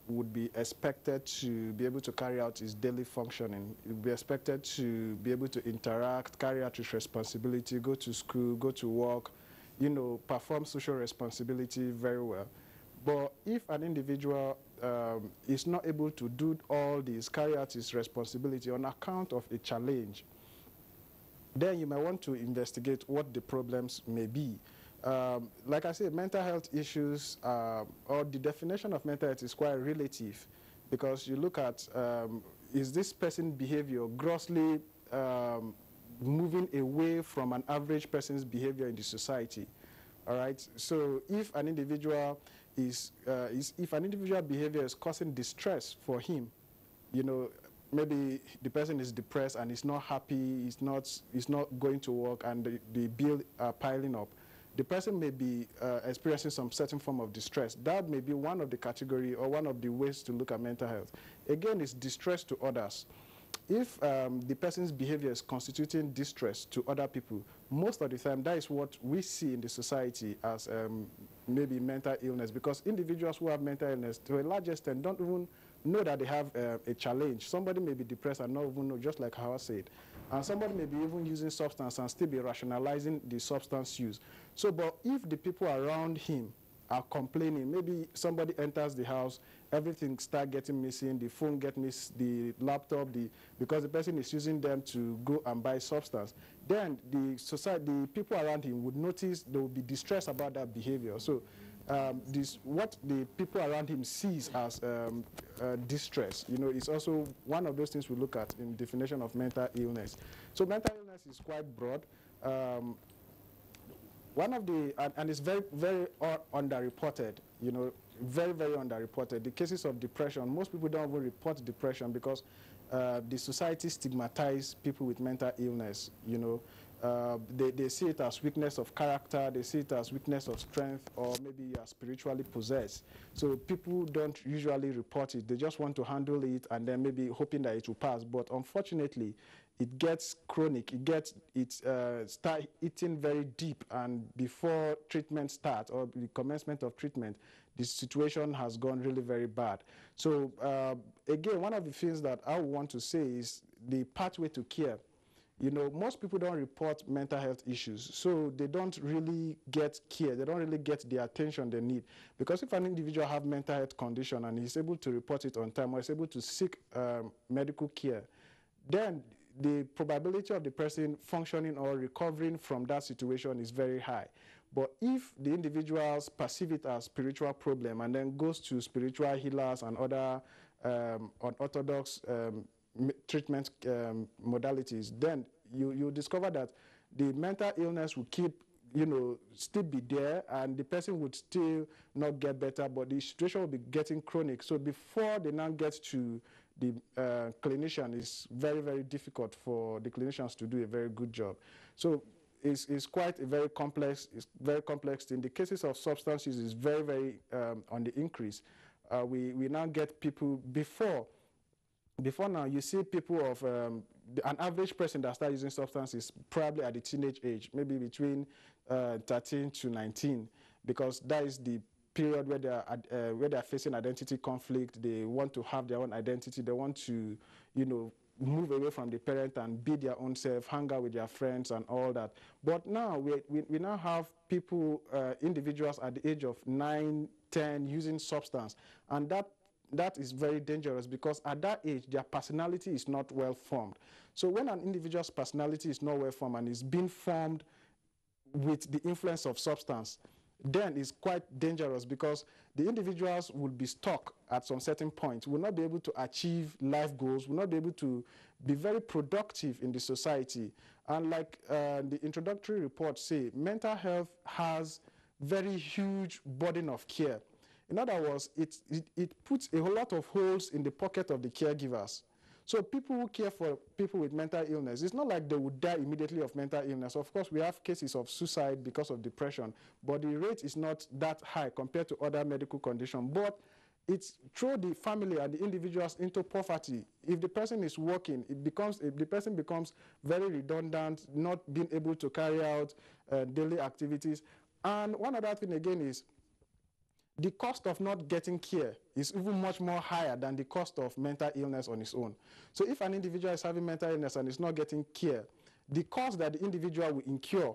would be expected to be able to carry out his daily functioning. He would be expected to be able to interact, carry out his responsibility, go to school, go to work, you know, perform social responsibility very well. But if an individual is not able to do all this, carry out his responsibility on account of a challenge, then you may want to investigate what the problems may be. Like I said, mental health issues, or the definition of mental health is quite relative, because you look at, is this person's behavior grossly moving away from an average person's behavior in the society? All right. So if an individual if an individual behavior is causing distress for him, you know, maybe the person is depressed and is not happy, is not going to work, and the bills are piling up, the person may be experiencing some certain form of distress. That may be one of the category or one of the ways to look at mental health. Again, it's distress to others. If the person's behavior is constituting distress to other people, most of the time that is what we see in the society as maybe mental illness, because individuals who have mental illness, to a large extent, don't even know that they have a challenge. Somebody may be depressed and not even know, just like Hawa said. And somebody may be even using substance and still be rationalizing the substance use. So, but if the people around him are complaining, maybe somebody enters the house, everything start getting missing, the phone get missed, the laptop, because the person is using them to go and buy substance, then the society, the people around him would notice, they will be distressed about that behavior. So what the people around him sees as distress, you know, is also one of those things we look at in definition of mental illness. So mental illness is quite broad. One of the, and it's very, very underreported, you know, very, very underreported. The cases of depression, most people don't even report depression because the society stigmatizes people with mental illness, you know. They see it as weakness of character, they see it as weakness of strength, or maybe you are spiritually possessed. So people don't usually report it. They just want to handle it and then maybe hoping that it will pass. But unfortunately, it gets chronic. It start eating very deep, and before treatment starts or the commencement of treatment, the situation has gone really very bad. So again, one of the things that I want to say is the pathway to care. You know, most people don't report mental health issues, so they don't really get care. They don't really get the attention they need. Because if an individual has mental health condition and is able to report it on time or is able to seek medical care, then the probability of the person functioning or recovering from that situation is very high. But if the individuals perceive it as spiritual problem and then goes to spiritual healers and other unorthodox treatment modalities, then you discover that the mental illness will keep, you know, still be there, and the person would still not get better, but the situation will be getting chronic. So before they now get to the clinician, it's very, very difficult for the clinicians to do a very good job. So it's quite a very complex, it's very complex. In the cases of substance use, it's very, very on the increase. We now get people before now, you see people of an average person that starts using substances probably at the teenage age, maybe between 13 to 19, because that is the period where they are facing identity conflict. They want to have their own identity. They want to, move away from the parent and be their own self, hang out with their friends and all that. But now we now have people, individuals at the age of 9, 10 using substance, and that is very dangerous, because at that age, their personality is not well formed. So when an individual's personality is not well formed and is being formed with the influence of substance, then it's quite dangerous, because the individuals will be stuck at some certain point, will not be able to achieve life goals, will not be able to be very productive in the society. And like the introductory report say, mental health has very huge burden of care. In other words, it puts a whole lot of holes in the pocket of the caregivers. So people who care for people with mental illness, it's not like they would die immediately of mental illness. Of course, we have cases of suicide because of depression, but the rate is not that high compared to other medical conditions. But it's throw the family and the individuals into poverty. If the person is working, the person becomes very redundant, not being able to carry out daily activities. And one other thing again is, the cost of not getting care is even much more higher than the cost of mental illness on its own. So if an individual is having mental illness and is not getting care, the cost that the individual will incur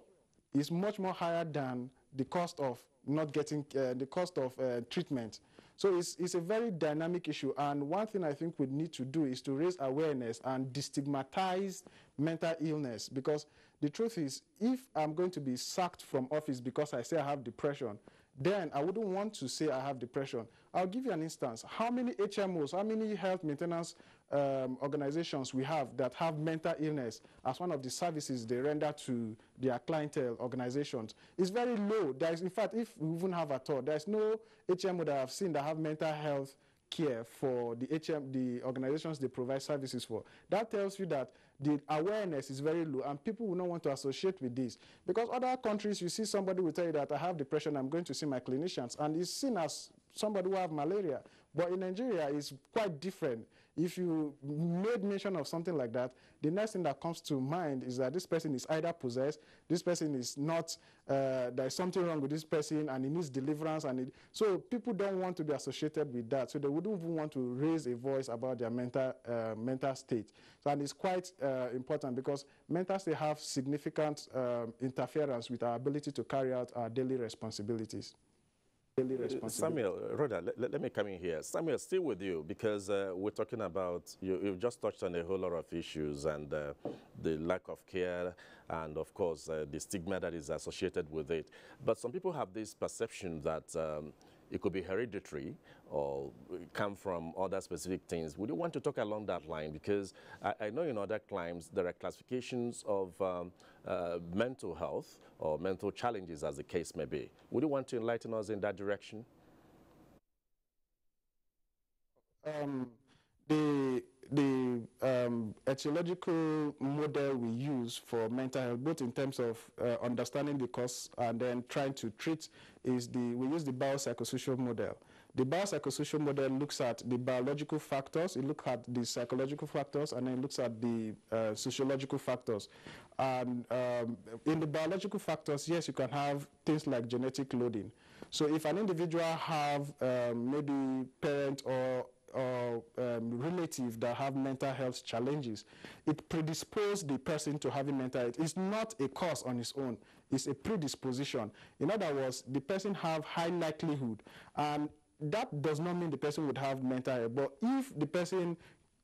is much more higher than the cost of not getting the cost of treatment. So it's a very dynamic issue, and one thing I think we need to do is to raise awareness and destigmatize mental illness, because the truth is, if I'm going to be sacked from office because I say I have depression, then I wouldn't want to say I have depression. I'll give you an instance. How many HMOs, how many health maintenance organizations we have that have mental illness as one of the services they render to their clientele organizations? It's very low. There is, in fact, if we even have at all, there's no HMO that I've seen that have mental health care for the organizations they provide services for. That tells you that the awareness is very low, and people will not want to associate with this. Because other countries, you see somebody will tell you that I have depression, I'm going to see my clinicians, and it's seen as somebody who have malaria. But in Nigeria, it's quite different. If you made mention of something like that, the next thing that comes to mind is that this person is either possessed, this person is not, there's something wrong with this person and he needs deliverance. So people don't want to be associated with that. So they wouldn't even want to raise a voice about their mental state. So, and it's quite important, because mental state have significant interference with our ability to carry out our daily responsibilities. Samuel, Rhoda, let me come in here. Samuel, still with you, because we're talking about, you've just touched on a whole lot of issues, and the lack of care, and of course the stigma that is associated with it. But some people have this perception that it could be hereditary or come from other specific things. Would you want to talk along that line? Because I know in other climes there are classifications of mental health or mental challenges, as the case may be. Would you want to enlighten us in that direction? The etiological model we use for mental health, both in terms of understanding the cause and then trying to treat, is we use the biopsychosocial model. The biopsychosocial model looks at the biological factors, it looks at the psychological factors, and then it looks at the sociological factors. And in the biological factors, yes, you can have things like genetic loading. So if an individual have maybe parent or relative that have mental health challenges, it predisposes the person to having mental health. It's not a cause on its own, it's a predisposition. In other words, the person have high likelihood, and that does not mean the person would have mental health. But if the person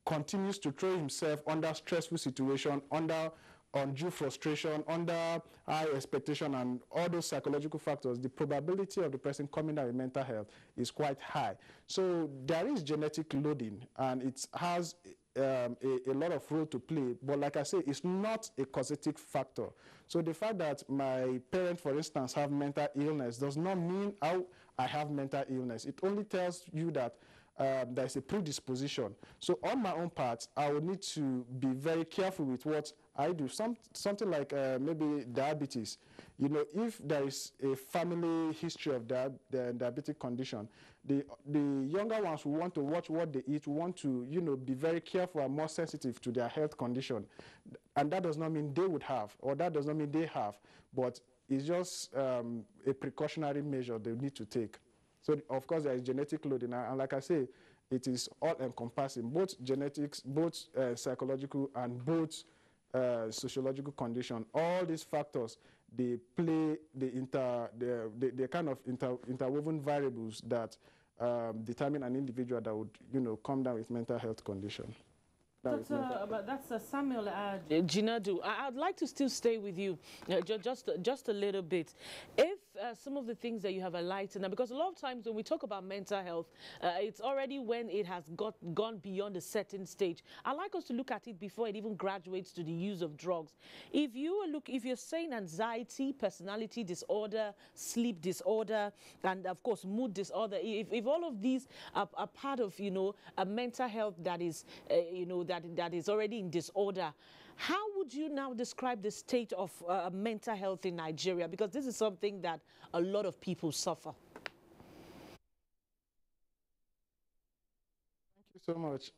continues to throw himself under stressful situation, under undue frustration, under high expectation, and all those psychological factors, the probability of the person coming down with mental health is quite high. So there is genetic loading, and it has a lot of role to play. But like I say, it's not a causative factor. So the fact that my parents, for instance, have mental illness does not mean I have mental illness. It only tells you that there's a predisposition. So on my own part, I would need to be very careful with what I do. Something like maybe diabetes. You know, if there is a family history of the diabetic condition, the younger ones will want to watch what they eat, want to, you know, be very careful and more sensitive to their health condition. And that does not mean they would have, or that does not mean they have, but it's just a precautionary measure they need to take. So, of course, there is genetic loading, and like I say, it is all-encompassing, both genetics, both psychological, and both sociological condition. All these factors, they play the kind of interwoven variables that determine an individual that would, you know, come down with mental health condition. That's Samuel Jinadu. I'd like to still stay with you just a little bit. If some of the things that you have highlighted now, because a lot of times when we talk about mental health, it's already when it has gone beyond a certain stage. I like us to look at it before it even graduates to the use of drugs. If you're saying anxiety, personality disorder, sleep disorder, and of course mood disorder, if all of these are part of, you know, a mental health that is, you know, that is already in disorder, how would you now describe the state of mental health in Nigeria? Because this is something that a lot of people suffer. Thank you so much.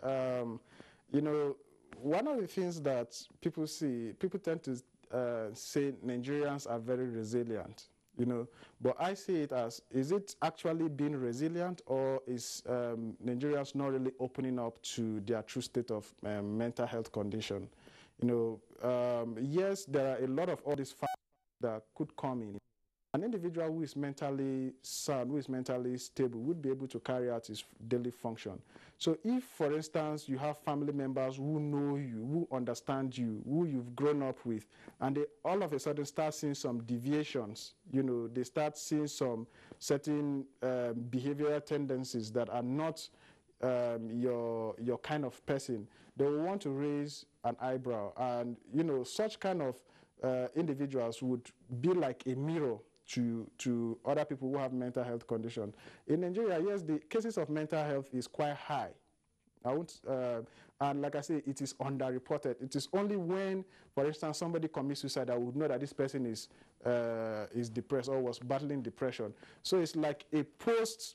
You know, one of the things that people tend to say Nigerians are very resilient, you know, but I see it as, is it actually being resilient, or is Nigerians not really opening up to their true state of mental health condition? You know, yes, there are a lot of all these factors that could come in. An individual who is mentally sound, who is mentally stable, would be able to carry out his daily function. So if, for instance, you have family members who know you, who understand you, who you've grown up with, and they all of a sudden start seeing some deviations, you know, they start seeing some certain behavioral tendencies that are not your kind of person, they will want to raise an eyebrow. And, you know, such kind of individuals would be like a mirror to other people who have mental health condition. In Nigeria, yes, the cases of mental health is quite high. And like I say, it is underreported. It is only when, for instance, somebody commits suicide that would know that this person is depressed or was battling depression. So it's like a post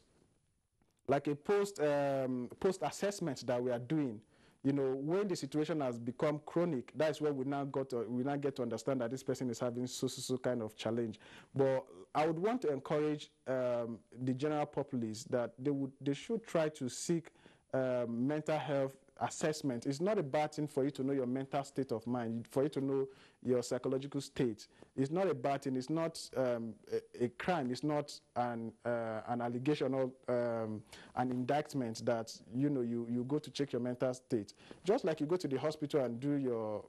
assessment that we are doing. You know, when the situation has become chronic, that's where we now get to understand that this person is having so kind of challenge. But I would want to encourage the general populace that they should try to seek mental health assessment. It's not a bad thing for you to know your mental state of mind, for you to know your psychological state. It's not a bad thing. It's not a crime. It's not an allegation or an indictment that, you know, you go to check your mental state. Just like you go to the hospital and do your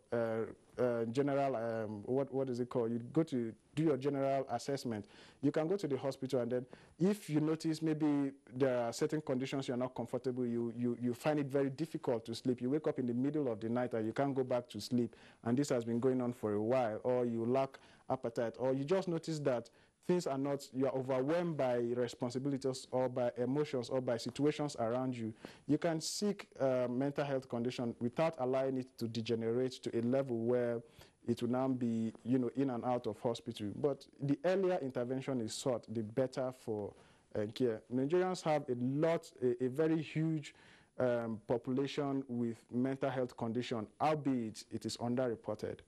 general, what is it called? You go to do your general assessment. You can go to the hospital, and then if you notice maybe there are certain conditions you're not comfortable, you find it very difficult to sleep. You wake up in the middle of the night and you can't go back to sleep, and this has been going on for a while, or you lack appetite, or you just notice that things are not, you are overwhelmed by responsibilities or by emotions or by situations around you, you can seek mental health condition without allowing it to degenerate to a level where it will now be, you know, in and out of hospital. But the earlier intervention is sought, the better for care. Nigerians have a very huge population with mental health condition, albeit it is underreported.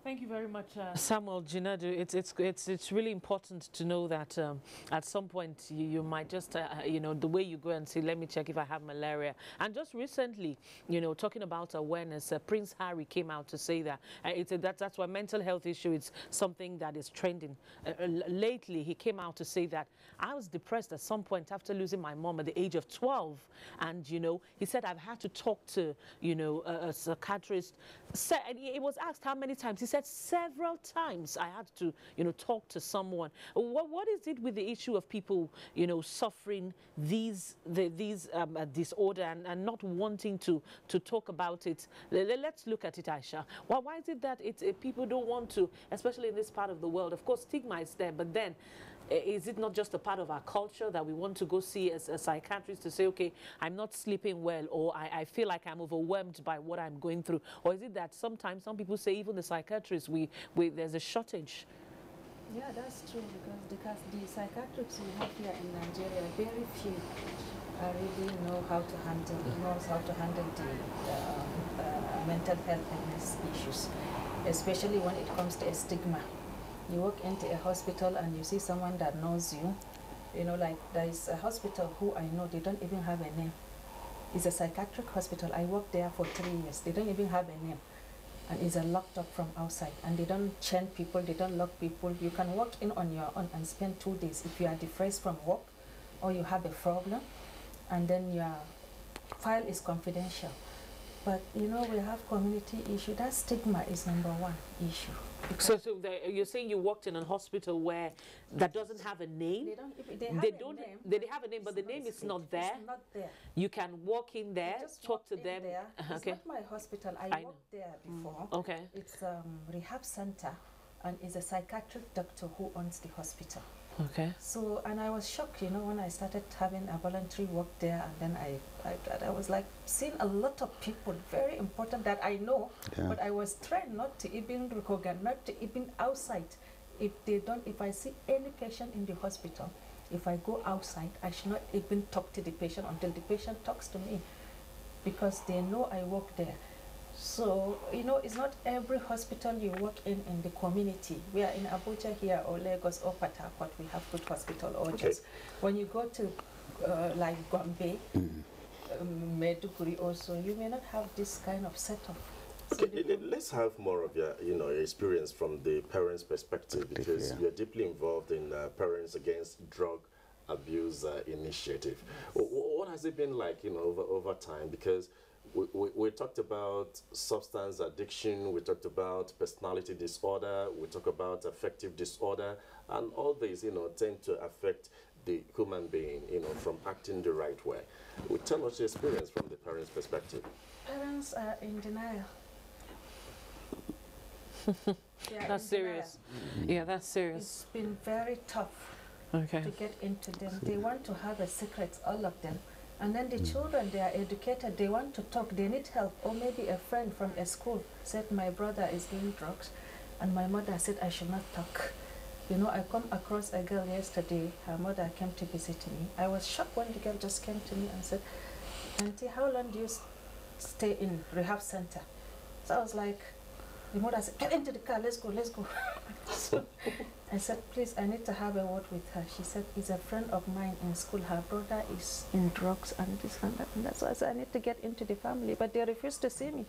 Thank you very much, Samuel Jinadu. It's really important to know that at some point you might just, you know, the way you go and say, let me check if I have malaria. And just recently, you know, talking about awareness, Prince Harry came out to say that that's why mental health issue is something that is trending. Lately, he came out to say that I was depressed at some point after losing my mom at the age of 12. And, you know, he said, I've had to talk to, you know, a psychiatrist. And he was asked how many times. He said several times I had to, you know, talk to someone. What is it with the issue of people, you know, suffering these disorder and not wanting to talk about it? Let's look at it, Aisha. Why is it that people don't want to, especially in this part of the world? Of course, stigma is there, but then is it not just a part of our culture that we want to go see a psychiatrist to say, okay, I'm not sleeping well, or I feel like I'm overwhelmed by what I'm going through? Or is it that sometimes some people say even the psychiatrists, there's a shortage? Yeah, that's true, because the psychiatrists we have here in Nigeria, very few really knows how to handle the mental health illness issues, especially when it comes to a stigma. You walk into a hospital and you see someone that knows you. You know, like there is a hospital who I know, they don't even have a name. It's a psychiatric hospital. I worked there for 3 years. They don't even have a name. And it's locked up from outside. And they don't chain people, they don't lock people. You can walk in on your own and spend 2 days if you are depressed from work or you have a problem, and then your file is confidential. But you know, we have community issue. That stigma is #1 issue. So you're saying you worked in a hospital where that doesn't have a name? They have a name, but the name is not there. It's not there. You can walk in there, talk to them. It's Okay. not my hospital. I worked there before. Okay. It's rehab center, and it's a psychiatric doctor who owns the hospital. Okay. So, and I was shocked, you know, when I started having a voluntary work there, and then I was like seeing a lot of people, very important that I know, but I was trained not to even recognize, not to even outside. If I see any patient in the hospital, if I go outside, I should not even talk to the patient until the patient talks to me, because they know I work there. So, you know, it's not every hospital you work in the community. We are in Abuja here, or Lagos, or Port Harcourt, we have good hospital. Or just when you go to like Gombe, Maiduguri also, you may not have this kind of setup. So let's have more of your experience from the parents' perspective, because you're deeply involved in Parents Against Drug Abuse initiative. What has it been like, over time? Because we talked about substance addiction, we talked about personality disorder, we talk about affective disorder, and all these, tend to affect the human being, from acting the right way. Tell us your experience from the parents' perspective. Parents are in denial. That's serious. Yeah, that's serious. It's been very tough to get into them. They want to have a secret, all of them. And then the children, they are educated, they want to talk, they need help. Or maybe a friend from a school said, my brother is doing drugs, and my mother said I should not talk. You know, I come across a girl yesterday, her mother came to visit me. I was shocked when the girl just came to me and said, Auntie, how long do you stay in rehab center? So I was like, the mother said, get into the car, let's go, let's go. So I said, please, I need to have a word with her. She said, he's a friend of mine in school. Her brother is in drugs and this and that. And that's why I said, I need to get into the family. But they refuse to see me.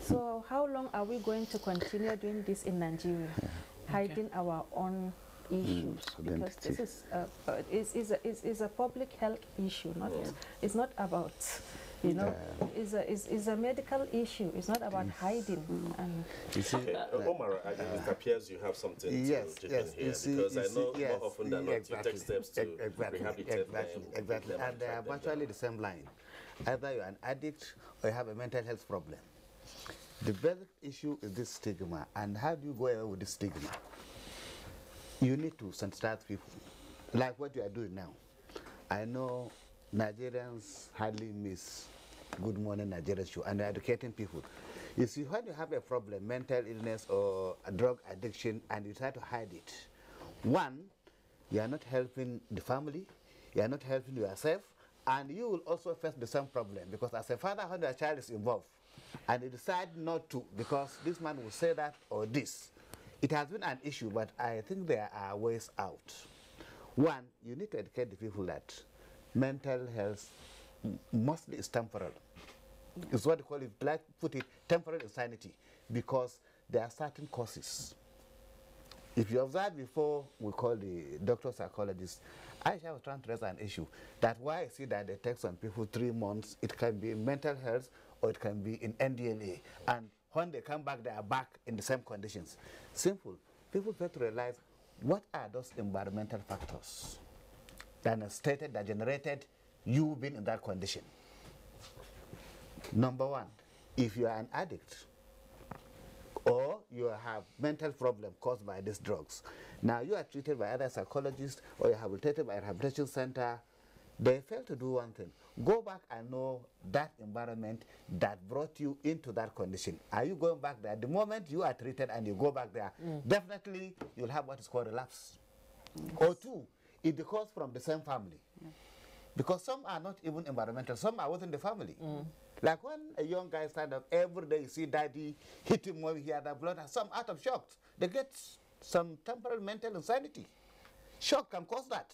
So how long are we going to continue doing this in Nigeria? Hiding our own issues? Because this is a public health issue. It's not about... it's a medical issue. It's not about hiding. And Omar, it appears you have something to chip in here, because I know more often than not you take steps to rehabilitate them. Exactly. And they are virtually the same line. Either you're an addict or you have a mental health problem. The basic issue is this stigma. And how do you go away with this stigma? You need to sensitize people, like what you are doing now. I know Nigerians hardly miss Good Morning Nigeria show, and educating people. You see, when you have a problem, mental illness or a drug addiction, and you try to hide it, one, you are not helping the family, you are not helping yourself, and you will also face the same problem, because as a father, when your child is involved, and you decide not to, because this man will say that or this, it has been an issue, but I think there are ways out. One, you need to educate the people that mental health mostly is temporal. It's what they call it, like put it, temporary insanity, because there are certain causes. If you observe before, we call the doctor psychologist, Aisha was trying to raise an issue, that why I see that they take some people 3 months, it can be in mental health or it can be in NDLA, and when they come back, they are back in the same conditions. Simple. People have to realize, what are those environmental factors that are stated, that generated you being in that condition? Number one, if you are an addict or you have mental problem caused by these drugs. Now you are treated by other psychologists or you are rehabilitated by a rehabilitation center. They fail to do one thing. Go back and know that environment that brought you into that condition. Are you going back there? The moment you are treated and you go back there, definitely you'll have what is called relapse. Or two, it occurs from the same family. Because some are not even environmental, some are within the family. Like when a young guy stand up, every day you see daddy hit him when he had the blood, some out of shock. They get some temporary mental insanity. Shock can cause that.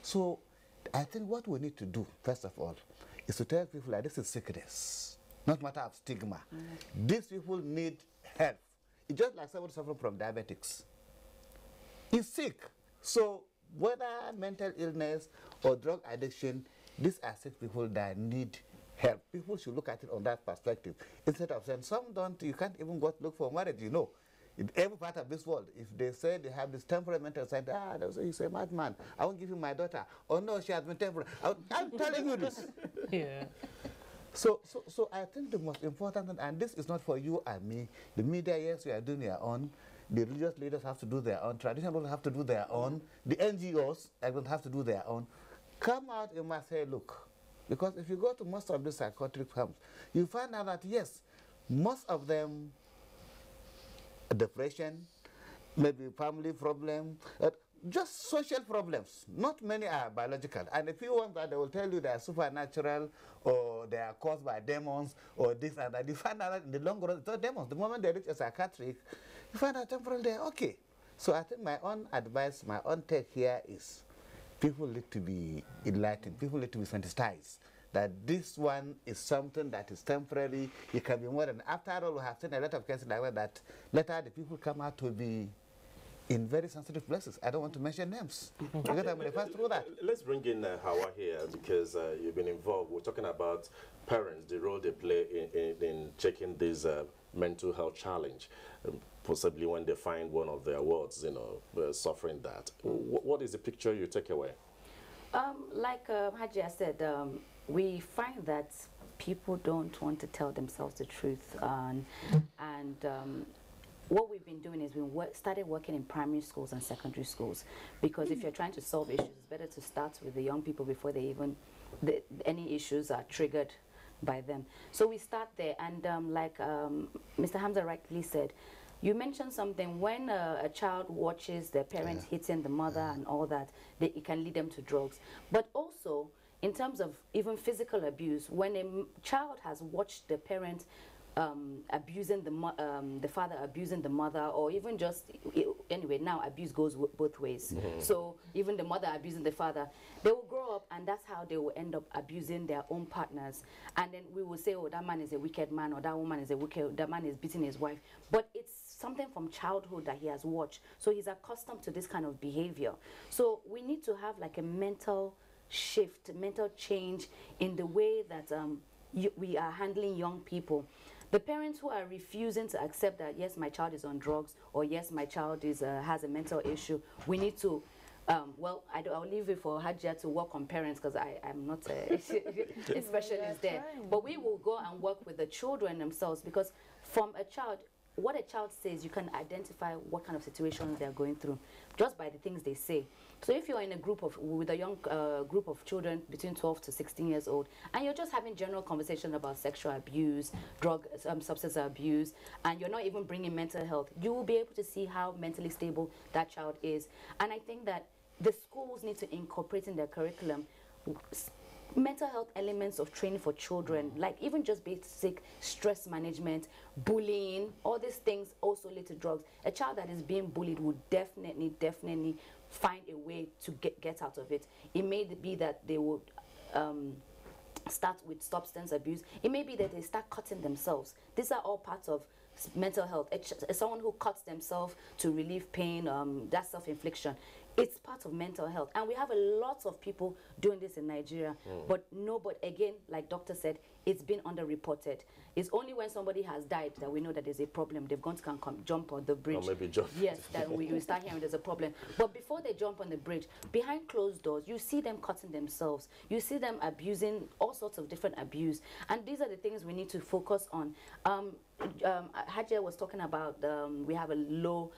So I think what we need to do, first of all, is to tell people that this is sickness, not matter of stigma. These people need help. It's just like someone suffering from diabetics. He's sick. So whether mental illness or drug addiction, these are sick people that need help. People should look at it on that perspective. Instead of saying, some don't, you can't even go to look for marriage, you know. In every part of this world, if they say they have this temperamental side, they'll say, he's a madman. I won't give you my daughter. Oh no, she has been temperate. I'm telling you this. Yeah. So I think the most important thing, and this is not for you and me, the media, yes, we are doing their own. The religious leaders have to do their own. Traditional people have to do their own. The NGOs have to do their own. Come out and must say, look, because if you go to most of the psychotic homes, you find out that, yes, most of them, depression, maybe family problem, just social problems. Not many are biological. And if you want that, they will tell you they are supernatural or they are caused by demons or this and that. You find out that in the long run, it's not demons. The moment they reach a psychiatric, you find out temporarily they're okay. So I think my own advice, my own take here is people need to be enlightened. People need to be sensitized that this one is something that is temporary. It can be more than. After all, we have seen a lot of cases like that. Later, the people come out to be in very sensitive places. I don't want to mention names because I'm the first through that. Let's bring in Hawa here because you've been involved. We're talking about parents, the role they play in checking this mental health challenge, possibly when they find one of their wards, you know, suffering that. What is the picture you take away? Like Hajia said, we find that people don't want to tell themselves the truth, and what we've been doing is we started working in primary schools and secondary schools, because if you're trying to solve issues, it's better to start with the young people before they even any issues are triggered by them. So we start there, and like Mr. Hamza rightly said, you mentioned something, when a child watches their parents hitting the mother and all that, it can lead them to drugs. But also, in terms of even physical abuse, when a child has watched the parent abusing the father abusing the mother, or even just, anyway, now abuse goes both ways. So even the mother abusing the father, they will grow up and that's how they will end up abusing their own partners. And then we will say, oh, that man is a wicked man, or that woman is a wicked, that man is beating his wife. But it's something from childhood that he has watched. So he's accustomed to this kind of behavior. So we need to have like a mental shift, mental change in the way that we are handling young people. The parents who are refusing to accept that, yes, my child is on drugs, or yes, my child is has a mental issue, we need to, well, I'll leave it for Hajia to work on parents, because I'm not a specialist there. But we will go and work with the children themselves, because from a child, what a child says, you can identify what kind of situation they're going through just by the things they say. So if you're in a group with a young group of children between 12 to 16 years old, and you're just having general conversation about sexual abuse, drug, substance abuse, and you're not even bringing mental health, you will be able to see how mentally stable that child is. And I think that the schools need to incorporate in their curriculum mental health elements of training for children, like even just basic stress management, bullying, all these things also lead to drugs. A child that is being bullied would definitely find a way to get out of it. It may be that they would start with substance abuse. It may be that they start cutting themselves. These are all parts of mental health. Someone who cuts themselves to relieve pain, that's self-infliction. It's part of mental health. And we have a lot of people doing this in Nigeria. But again, like Doctor said, it's been underreported. It's only when somebody has died that we know that there's a problem. They've gone to jump on the bridge. Or maybe jump. Yes, that we start hearing there's a problem. But before they jump on the bridge, behind closed doors, you see them cutting themselves. You see them abusing all sorts of different abuse. And these are the things we need to focus on. Hajia was talking about we have a low,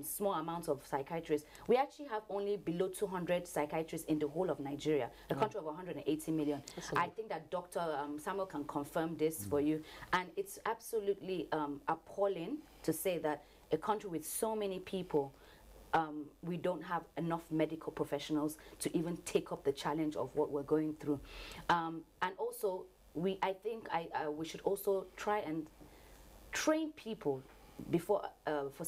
small amount of psychiatrists. We actually have only below 200 psychiatrists in the whole of Nigeria, a country of 180 million. I think that Dr. Samuel can confirm this for you. And it's absolutely appalling to say that a country with so many people, we don't have enough medical professionals to even take up the challenge of what we're going through. And also, I think we should also try and train people before for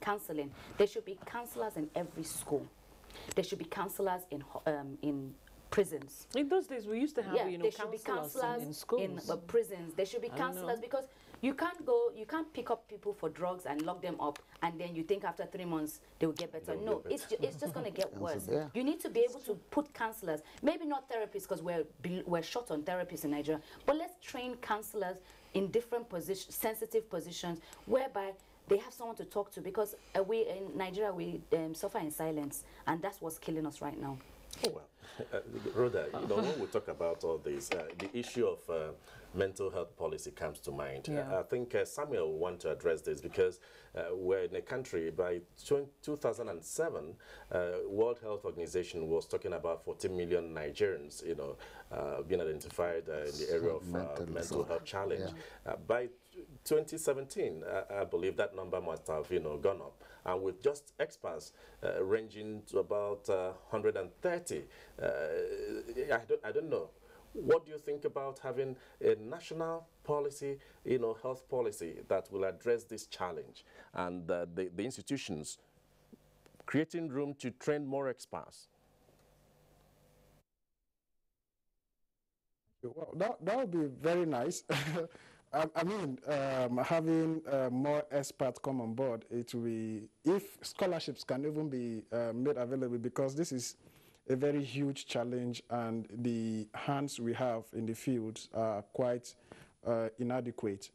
counseling. There should be counselors in every school. There should be counselors in prisons. In those days, we used to have, you know, there should be counselors in schools. in prisons. There should be counselors because you can't pick up people for drugs and lock them up, and then you think after 3 months they will get better. No, it's just going to get worse. Yeah. You need to be able to put counselors, maybe not therapists because we're short on therapists in Nigeria, but let's train counselors in different positions, sensitive positions, whereby they have someone to talk to, because we in Nigeria, we suffer in silence, and that's what's killing us right now. Oh, well, Rhoda, you know, when we talk about all this, the issue of mental health policy comes to mind. Yeah. I think Samuel will want to address this because we're in a country, by 2007, World Health Organization was talking about 14 million Nigerians, you know, being identified in the area of mental health challenge. Yeah. By 2017, I believe that number must have, you know, gone up. And with just experts ranging to about 130, I don't know. What do you think about having a national policy, you know, health policy that will address this challenge, and the institutions creating room to train more experts? Well, that would be very nice. I mean, having more experts come on board, it will be, if scholarships can even be made available, because this is a very huge challenge and the hands we have in the fields are quite inadequate.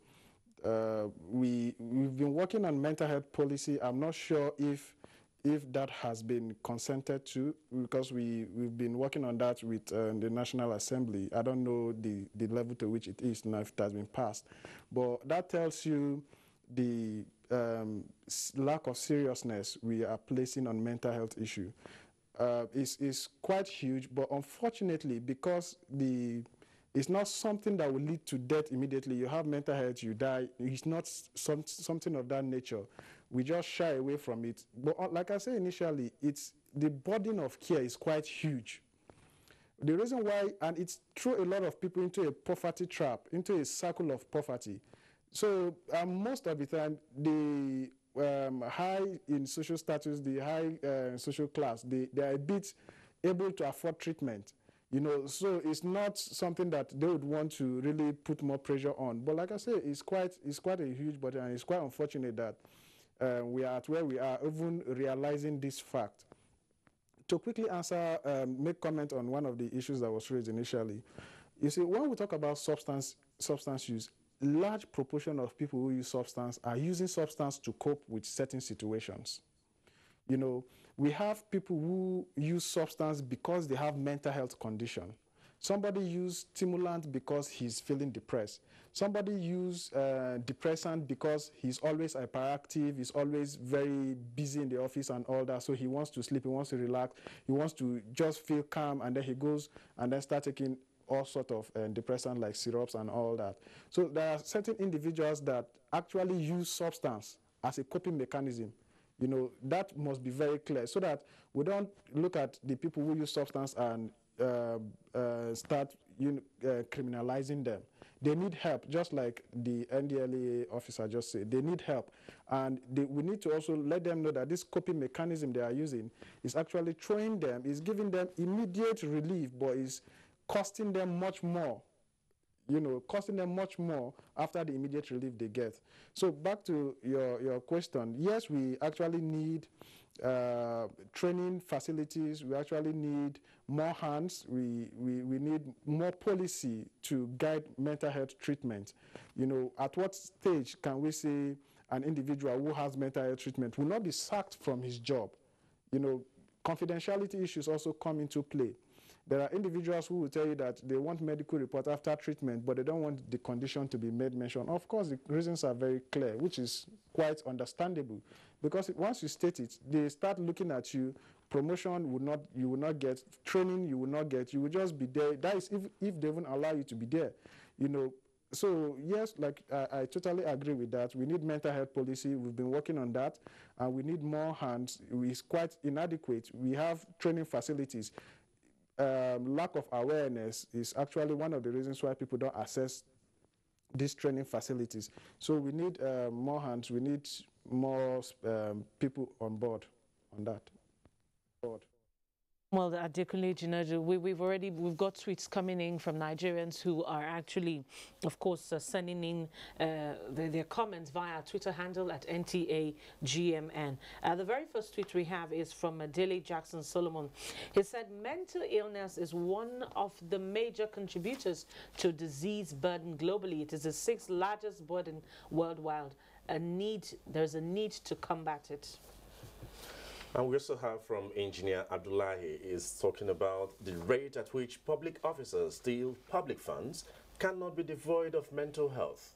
We've been working on mental health policy. I'm not sure if that has been consented to, because we've been working on that with the National Assembly. I don't know the level to which it is now, if it has been passed. But that tells you the lack of seriousness we are placing on mental health issue. Is quite huge, but unfortunately, because it's not something that will lead to death immediately. You have mental health, you die. It's not something of that nature. We just shy away from it. But like I said initially, the burden of care is quite huge. The reason why, and it's threw a lot of people into a poverty trap, into a cycle of poverty. So most of the time, the high in social status, the high social class, they are a bit able to afford treatment, you know, so it's not something that they would want to really put more pressure on. But like I say, it's quite a huge burden, and it's quite unfortunate that we are at where we are, even realizing this fact. To quickly answer, make comment on one of the issues that was raised initially. You see, when we talk about substance use, large proportion of people who use substance are using substance to cope with certain situations. You know, we have people who use substance because they have mental health condition. Somebody use stimulant because he's feeling depressed. Somebody use depressant because he's always hyperactive, he's always very busy in the office and all that, so he wants to sleep, he wants to relax, he wants to just feel calm, and then he goes and then start taking all sort of depressant like syrups and all that. So there are certain individuals that actually use substance as a coping mechanism. You know, that must be very clear, so that we don't look at the people who use substance and start criminalizing them. They need help, just like the NDLEA officer just said. They need help, and we need to also let them know that this coping mechanism they are using is actually throwing them, is giving them immediate relief, but is costing them much more, you know, costing them much more after the immediate relief they get. So back to your question, yes, we actually need training facilities, we actually need more hands, we need more policy to guide mental health treatment. You know, at what stage can we say an individual who has mental health treatment will not be sacked from his job? You know, confidentiality issues also come into play. There are individuals who will tell you that they want medical report after treatment, but they don't want the condition to be made mention. Of course, the reasons are very clear, which is quite understandable, because once you state it, they start looking at you. Promotion you will not get, training you will not get, you will just be there. That is if they even allow you to be there, you know. So yes, like I totally agree with that. We need mental health policy. We've been working on that, and we need more hands. It's quite inadequate. We have training facilities. Lack of awareness is actually one of the reasons why people don't access these training facilities. So we need more hands. We need more people on board on that. Well, Adekunle Jinadu, we've got tweets coming in from Nigerians who are actually, of course, sending in their comments via Twitter handle at NTAGMN. The very first tweet we have is from Dele Jackson Solomon. He said, mental illness is one of the major contributors to disease burden globally. It is the 6th largest burden worldwide. There's a need to combat it. And we also have from Engineer Abdullahi is talking about the rate at which public officers steal public funds cannot be devoid of mental health.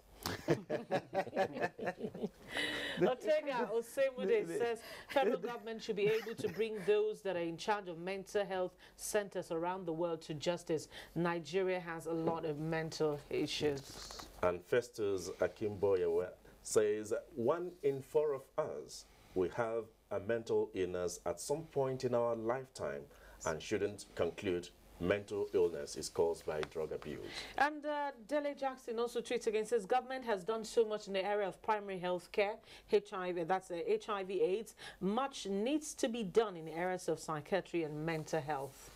Otega Osemude says federal government should be able to bring those that are in charge of mental health centers around the world to justice. Nigeria has a lot of mental issues. And Festus Akimboye says 1 in 4 of us will have a mental illness at some point in our lifetime and shouldn't conclude mental illness is caused by drug abuse. And Dele Jackson also tweets again, says government has done so much in the area of primary health care, HIV, that's HIV AIDS. Much needs to be done in the areas of psychiatry and mental health.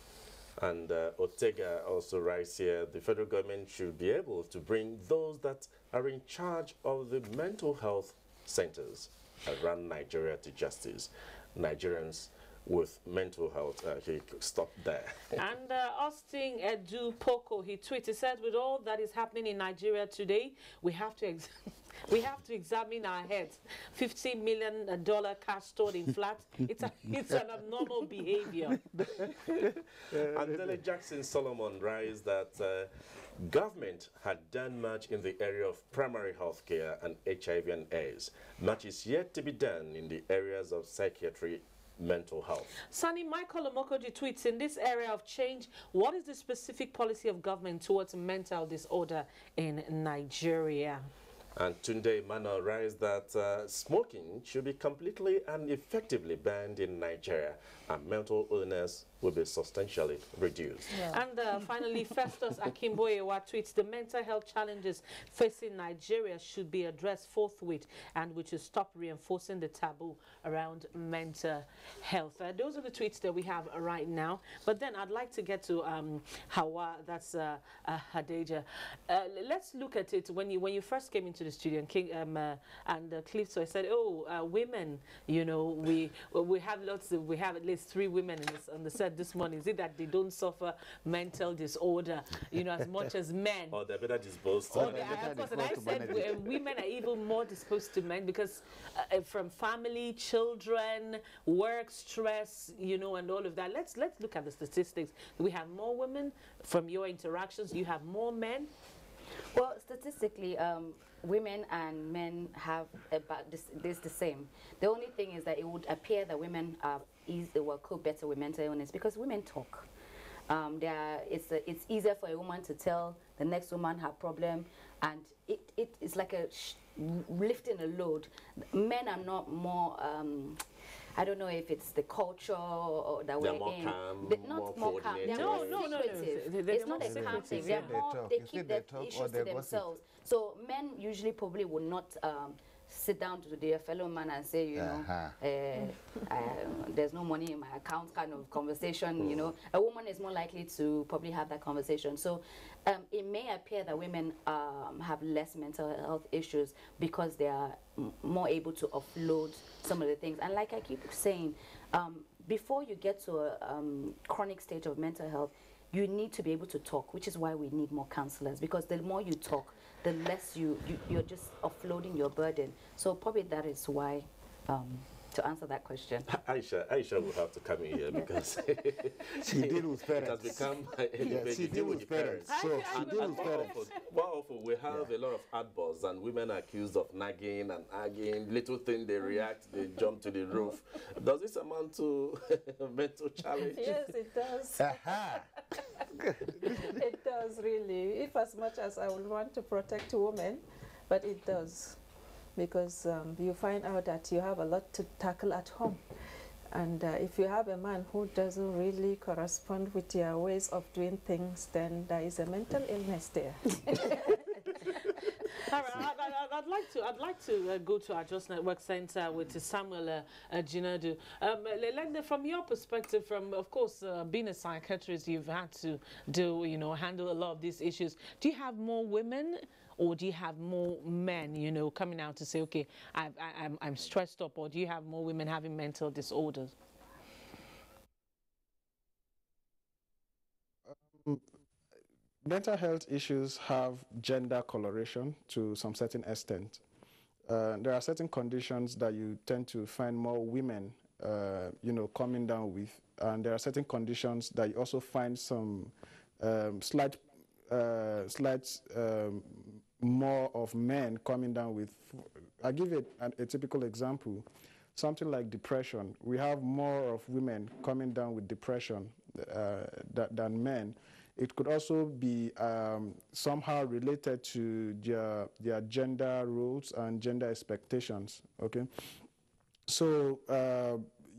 And Otega also writes here, the federal government should be able to bring those that are in charge of the mental health centers around Nigeria to justice. Nigerians with mental health, he stopped there. And Austin Edu Poco, he tweeted, he said, with all that is happening in Nigeria today, we have to examine our heads. $50 million cash stored in flats. It's an abnormal behavior. And Dele Jackson Solomon writes that government had done much in the area of primary health care and HIV and AIDS. Much is yet to be done in the areas of psychiatry, mental health. Sunny Michael Omokoji tweets, in this area of change, what is the specific policy of government towards mental disorder in Nigeria? And Tunde Mano writes that smoking should be completely and effectively banned in Nigeria, and mental illness will be substantially reduced. Yeah. And finally, Festus Akimboyewa tweets, the mental health challenges facing Nigeria should be addressed forthwith, and we should stop reinforcing the taboo around mental health. Those are the tweets that we have right now. But then I'd like to get to Hawa, that's Hadeja. Let's look at it. When you first came into the studio, and Cliff, so I said, oh, women, you know, we have at least 3 women on the set this morning. Is it that they don't suffer mental disorder, you know, as much as men? Or they're better disposed. Of course, and I said women are even more disposed to men because from family, children, work, stress, you know, and all of that. Let's look at the statistics. We have more women from your interactions. You have more men. Well, statistically, women and men have about this the same. The only thing is that it would appear that women will cope better with mental illness because women talk. It's easier for a woman to tell the next woman her problem, and it's like lifting a load. Men are not more. I don't know if it's the culture or that we're in. Calm, not more calm. They're more secretive. It's not a calm thing. They keep their issues to themselves. So men usually probably would not sit down to their fellow man and say, you know, there's no money in my account kind of conversation, you know. A woman is more likely to probably have that conversation. So it may appear that women have less mental health issues because they are more able to offload some of the things. And like I keep saying, before you get to a chronic stage of mental health, you need to be able to talk, which is why we need more counselors, because the more you talk, the less you're just offloading your burden. So probably that is why to answer that question. Aisha will have to come in here because she deals with parents. It has become she deals with parents. So she deals with parents. More often, we have a lot of outbursts, and women are accused of nagging and arguing. Little thing, they react, they jump to the roof. Does this amount to mental challenge? Yes, it does. It does, really. If as much as I would want to protect women, but it does. Because you find out that you have a lot to tackle at home. And if you have a man who doesn't really correspond with your ways of doing things, then there is a mental illness there. All right, I'd like to go to our Just Network Center with Samuel Jinadu. From your perspective, from of course being a psychiatrist, you've had to handle a lot of these issues. Do you have more women, or do you have more men, coming out to say, okay, I'm stressed up, or do you have more women having mental disorders? Mental health issues have gender coloration to some certain extent. There are certain conditions that you tend to find more women, coming down with, and there are certain conditions that you also find some slight more of men coming down with. I'll give you a typical example. Something like depression. We have more of women coming down with depression than men. It could also be somehow related to their gender roles and gender expectations, okay? So,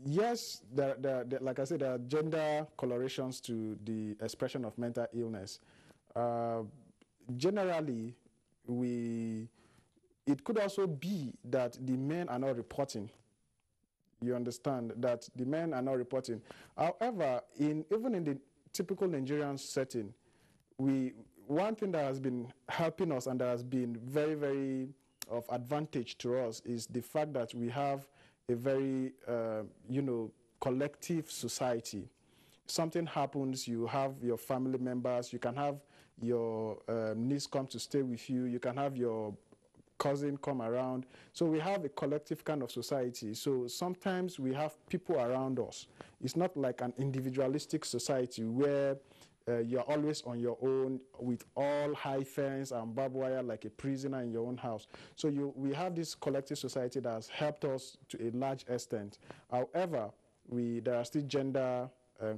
yes, like I said, there are gender colorations to the expression of mental illness. Generally, it could also be that the men are not reporting. You understand that the men are not reporting. However, even in the typical Nigerian setting, one thing that has been helping us and that has been very, very of advantage to us is the fact that we have a very, collective society. Something happens, you have your family members, you can have your niece come to stay with you, you can have your cousin come around. So we have a collective kind of society. So sometimes we have people around us. It's not like an individualistic society where you're always on your own with all high fence and barbed wire like a prisoner in your own house. So we have this collective society that has helped us to a large extent. However, there are still gender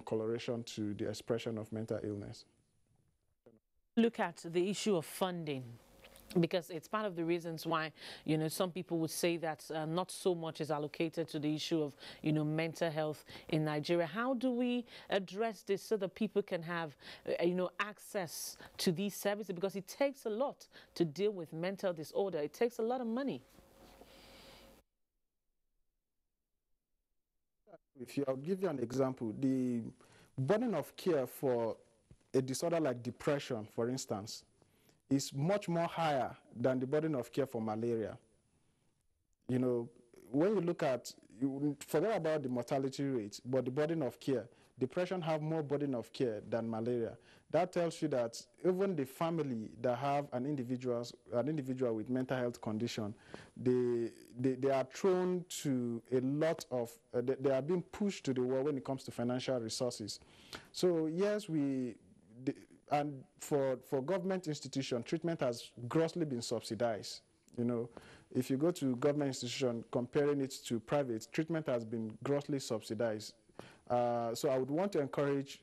coloration to the expression of mental illness. Look at the issue of funding, because it's part of the reasons why, some people would say that not so much is allocated to the issue of, mental health in Nigeria. How do we address this so that people can have, access to these services? Because it takes a lot to deal with mental disorder. It takes a lot of money. I'll give you an example. The burden of care for a disorder like depression, for instance, is much more higher than the burden of care for malaria. When you look at, forget about the mortality rate, but the burden of care, depression have more burden of care than malaria. That tells you that even the family that have an individual with mental health condition, they are thrown to a lot of, they are being pushed to the wall when it comes to financial resources. So yes, and for government institution, treatment has grossly been subsidized. If you go to government institution, comparing it to private, treatment has been grossly subsidized. So I would want to encourage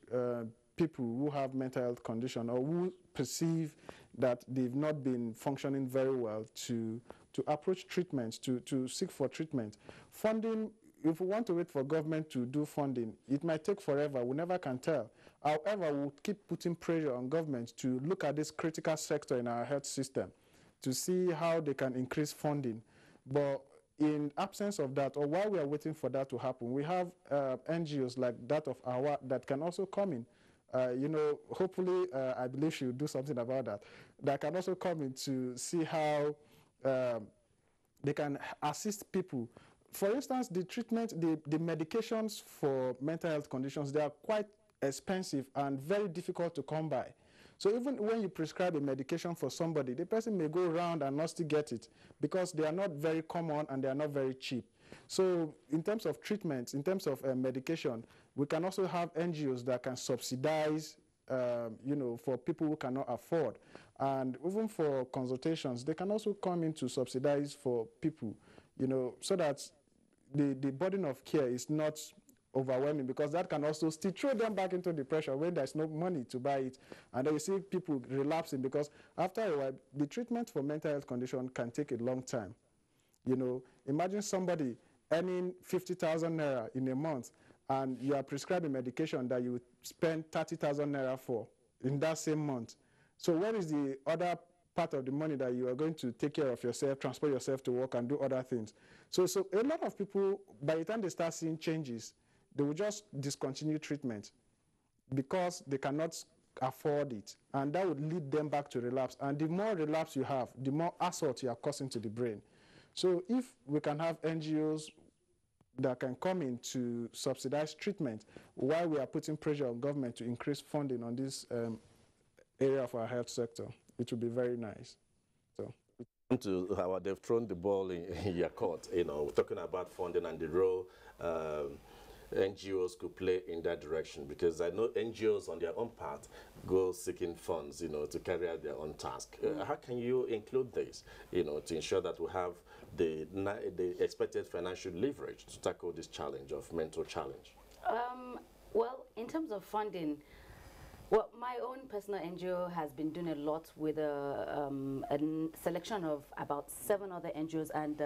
people who have mental health condition or who perceive that they've not been functioning very well to approach treatment, to seek for treatment. Funding, if we want to wait for government to do funding, it might take forever. We never can tell. However, we'll keep putting pressure on government to look at this critical sector in our health system to see how they can increase funding. But in absence of that, or while we are waiting for that to happen, we have NGOs like that of AWA that can also come in. Hopefully, I believe she will do something about that. That can also come in to see how they can assist people. For instance, the treatment, the medications for mental health conditions, they are quite expensive and very difficult to come by. So even when you prescribe a medication for somebody, the person may go around and not still get it because they are not very common and they are not very cheap. So in terms of treatment, in terms of medication, we can also have NGOs that can subsidize, for people who cannot afford. And even for consultations, they can also come in to subsidize for people, so that the burden of care is not overwhelming, because that can also still throw them back into depression when there's no money to buy it. And then you see people relapsing, because after a while, the treatment for mental health condition can take a long time. Imagine somebody earning 50,000 naira in a month, and you are prescribing medication that you spend 30,000 naira for in that same month. So where is the other part of the money that you are going to take care of yourself, transport yourself to work, and do other things? So a lot of people, by the time they start seeing changes, they will just discontinue treatment because they cannot afford it, and that would lead them back to relapse. And the more relapse you have, the more assault you are causing to the brain. So if we can have NGOs that can come in to subsidize treatment while we are putting pressure on government to increase funding on this area of our health sector, it would be very nice. So. To how they've thrown the ball in your court, talking about funding and the role NGOs could play in that direction, because I know NGOs on their own part go seeking funds, to carry out their own task. How can you include this, to ensure that we have the expected financial leverage to tackle this challenge of mental challenge? Well, in terms of funding, well, my own personal NGO has been doing a lot with a selection of about 7 other NGOs, and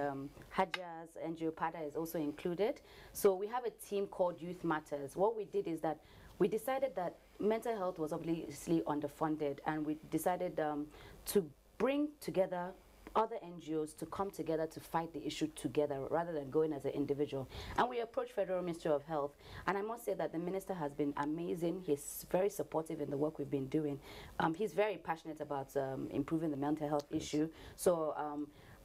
Hajia's NGO PADA is also included. So we have a team called Youth Matters. What we did is that we decided that mental health was obviously underfunded, and we decided to bring together other NGOs to come together to fight the issue together rather than going as an individual. And we approached Federal Ministry of Health, and I must say that the minister has been amazing. He's very supportive in the work we've been doing. He's very passionate about improving the mental health issue. So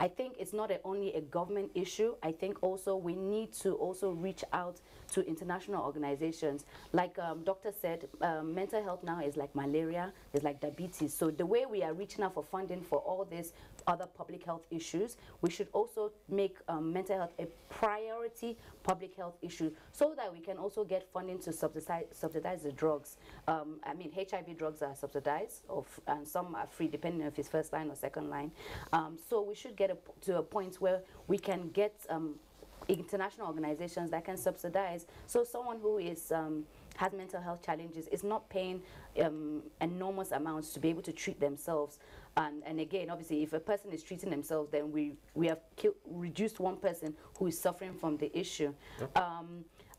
I think it's not only a government issue. I think also we need to also reach out to international organizations. Like doctor said, mental health now is like malaria, is like diabetes. So the way we are reaching out for funding for all these other public health issues, we should also make mental health a priority public health issue, so that we can also get funding to subsidize the drugs. I mean, HIV drugs are subsidized, and some are free, depending on if it's first line or second line. So we should get to a point where we can get international organizations that can subsidize, so someone who is has mental health challenges is not paying enormous amounts to be able to treat themselves. And again, obviously, if a person is treating themselves, then we have reduced one person who is suffering from the issue.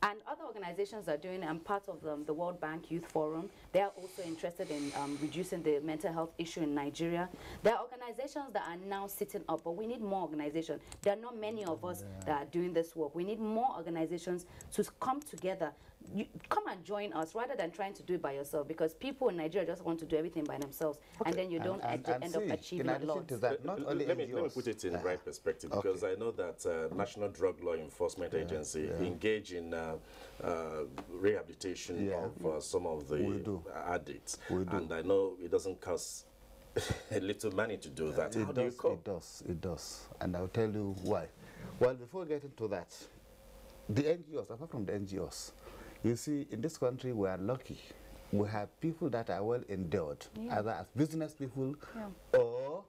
And other organizations are doing it. I'm part of the World Bank Youth Forum. They are also interested in reducing the mental health issue in Nigeria. There are organizations that are now sitting up, but we need more organizations. There are not many of us that are doing this work. We need more organizations to come together. Come and join us rather than trying to do it by yourself, because people in Nigeria just want to do everything by themselves, and then you don't end up achieving a lot. Let me put it in the right perspective, because I know that National Drug Law Enforcement Agency engage in rehabilitation of some of the addicts, and I know it doesn't cost a little money to do that. How do you cope? It does, and I'll tell you why. Well, before getting to that, the NGOs, apart from the NGOs, you see, in this country, we are lucky. We have people that are well endowed, either as business people or,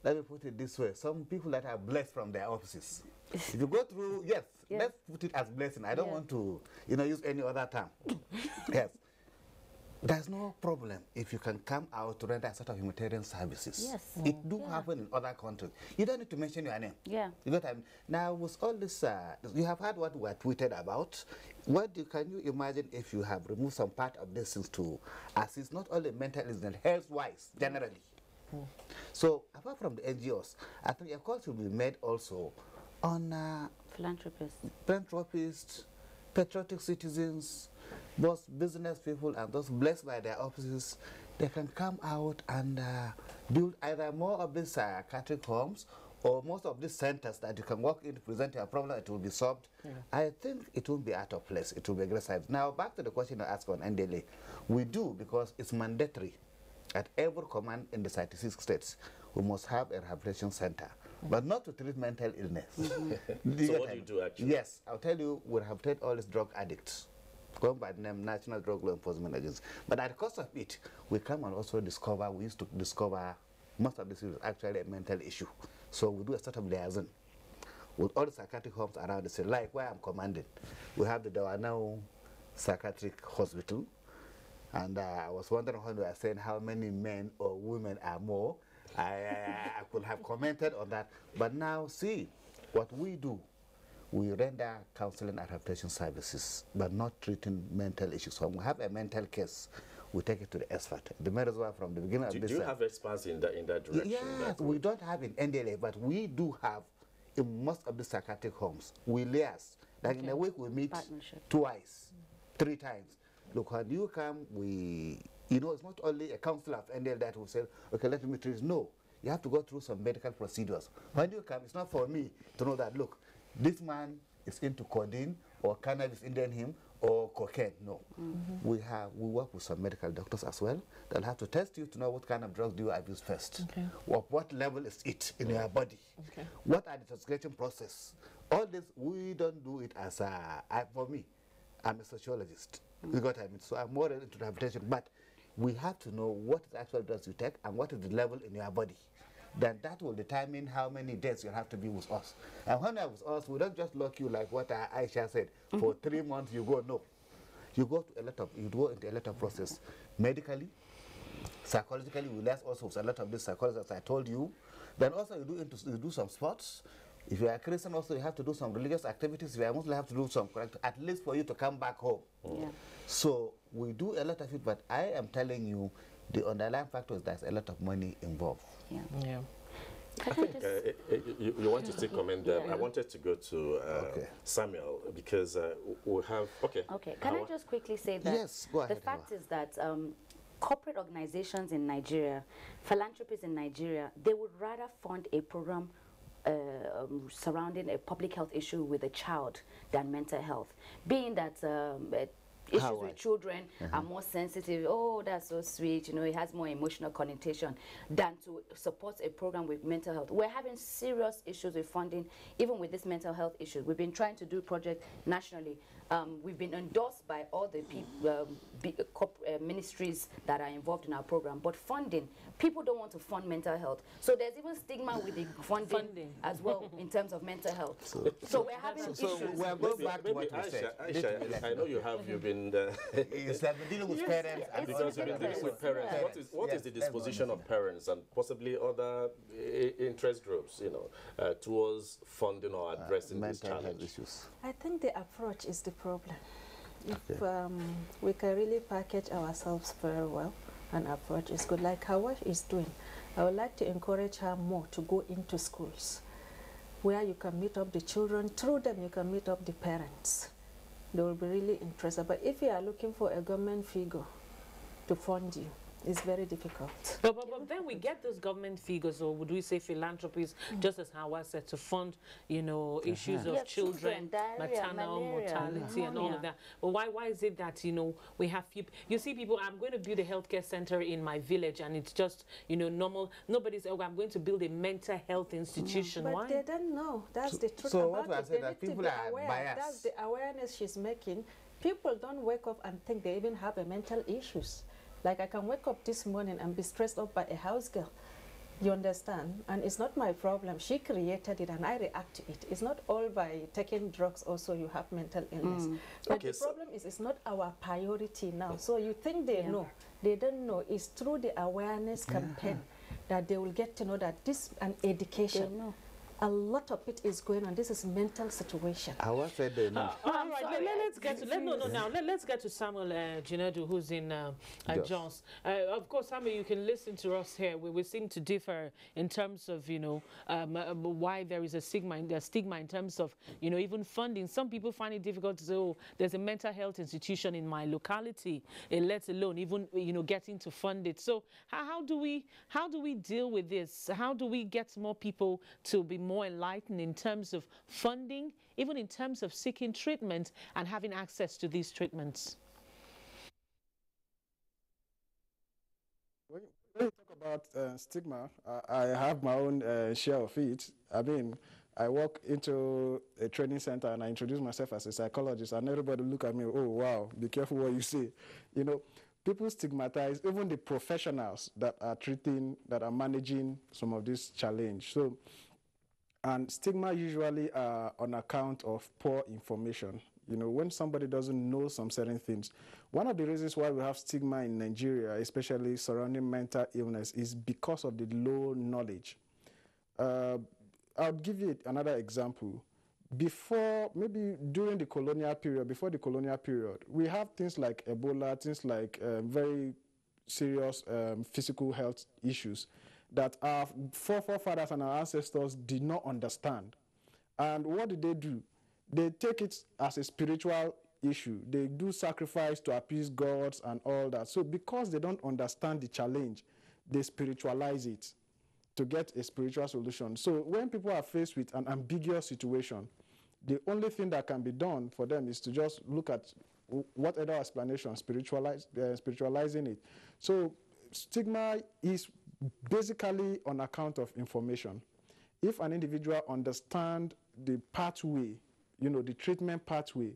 let me put it this way, some people that are blessed from their offices. If you go through, let's put it as blessing. I don't want to, use any other term. Yes. There's no problem if you can come out to render sort of humanitarian services. Yes. It do happen in other countries. You don't need to mention your name. Yeah. You got time. Now, with all this, you have heard what we are tweeted about. Can you imagine if you have removed some part of these things to assist not only mental illness, health-wise, generally? So, apart from the NGOs, I think a call should be made also on philanthropists, patriotic citizens, both business people and those blessed by their offices. They can come out and build either more of these psychiatric homes or most of these centers that you can walk in to present your problem, it will be solved. I think it won't be out of place. It will be aggressive. Now, back to the question I asked on NDLA. We do, because it's mandatory at every command in the 36 states. We must have a rehabilitation center but not to treat mental illness. So what do you do actually? Yes, I'll tell you, we have treated all these drug addicts, going by the name National Drug Law Enforcement Agency. But at the cost of it, we come and also discover, we used to discover most of this is actually a mental issue. So we do a sort of liaison with all the psychiatric homes around the city, like where I'm commanding. We have the Dawanau Psychiatric Hospital. And I was wondering when we were saying how many men or women are more. I could have commented on that. But now, see, what we do, we render counseling and rehabilitation services, but not treating mental issues. When we have a mental case, we take it to the expert. The matter is why from the beginning of this... Do you have experts in that direction? Yes, we don't have in NDLA, but we do have in most of the psychiatric homes. We liaise. Like in a week, we meet twice, 3 times. Look, when you come, you know, it's not only a counselor of NDL that will say, okay, let me treat. No, you have to go through some medical procedures. When you come, it's not for me to know that, look, this man is into codeine or cannabis in him or cocaine. No. We work with some medical doctors as well. They'll have to test you to know what kind of drugs do you abuse first. Okay. What level is it in your body? Okay. What are the intoxication process? All this, we don't do it as for me, I'm a sociologist. You got what I mean? So I'm more into rehabilitation, but we have to know what is actual drugs you take and what is the level in your body. Then that will determine how many days you'll have to be with us. And when you're with us, we don't just lock you like what Aisha said, for 3 months you go, no. You go into a lot of process, medically, psychologically. We less also with a lot of this psychology, as I told you. Then also you do some sports. If you are a Christian, also you have to do some religious activities. If you are Muslim, you have to do some correct, at least for you to come back home. Yeah. So we do a lot of it, but I am telling you, the underlying factor is there's a lot of money involved. Yeah. Yeah. I think you want to still comment there. I wanted to go to Samuel because we have... Okay. Can I just quickly say that go ahead, the fact is that corporate organizations in Nigeria, philanthropies in Nigeria, they would rather fund a program surrounding a public health issue with a child than mental health, being that issues with children are more sensitive. Oh, that's so sweet, you know, it has more emotional connotation than to support a program with mental health. We're having serious issues with funding, even with this mental health issue. We've been trying to do projects nationally. We've been endorsed by all the ministries that are involved in our program, but funding, people don't want to fund mental health. So there's even stigma with the funding as well in terms of mental health. So we're having issues. So we're going back to what you said. Aisha, I know you've been dealing with parents. Because you've been dealing with parents. What is the disposition of parents and possibly other interest groups, you know, towards funding or addressing these challenges? I think the approach is the problem. If we can really package ourselves very well, and approach is good, like Hawa is doing, I would like to encourage her more to go into schools where you can meet up the children. Through them, you can meet up the parents. They will be really interested. But if you are looking for a government figure to fund you, it's very difficult. But then we get those government figures, or would we say philanthropies, just as Hawa said, to fund, you know, issues of children, maternal mortality and all of that. But why is it that, you know, we have people, you see people, I'm going to build a healthcare center in my village and it's just, you know, normal. Nobody's, oh, I'm going to build a mental health institution. But why? they don't know. That's the truth so about what it. Saying that people are biased. That's the awareness she's making. People don't wake up and think they even have a mental issues. Like I can wake up this morning and be stressed out by a house girl. You understand? And it's not my problem. She created it and I react to it. It's not all by taking drugs also you have mental illness. But the problem is it's not our priority now. So you think they know. They don't know. It's through the awareness campaign that they will get to know that this and education. A lot of it is going on. This is mental situation. I was said they know. All right, let's get to let's get to Samuel Jinedu, who's in Jones. Of course, Samuel, you can listen to us here. We seem to differ in terms of, you know, why there is a stigma in terms of, you know, even funding. Some people find it difficult to say, oh, there's a mental health institution in my locality, let alone even, you know, getting to fund it. So how do we deal with this? How do we get more people to be more enlightened in terms of funding, even in terms of seeking treatment and having access to these treatments? When you talk About stigma, I have my own share of it. I mean, I walk into a training center and I introduce myself as a psychologist, and everybody look at me, oh, wow, be careful what you say. You know, people stigmatize even the professionals that are treating, that are managing some of this challenge. So, and stigma usually on account of poor information. You know, when somebody doesn't know some certain things. One of the reasons why we have stigma in Nigeria, especially surrounding mental illness, is because of the low knowledge. I'll give you another example. Before, maybe during the colonial period, before the colonial period, we have things like Ebola, things like very serious physical health issues that our forefathers and our ancestors did not understand. And what did they do? They take it as a spiritual issue. They do sacrifice to appease gods and all that. So because they don't understand the challenge, they spiritualize it to get a spiritual solution. So when people are faced with an ambiguous situation, the only thing that can be done for them is to just look at what other explanation, spiritualizing it. So stigma is basically on account of information. If an individual understands the pathway, you know, the treatment pathway,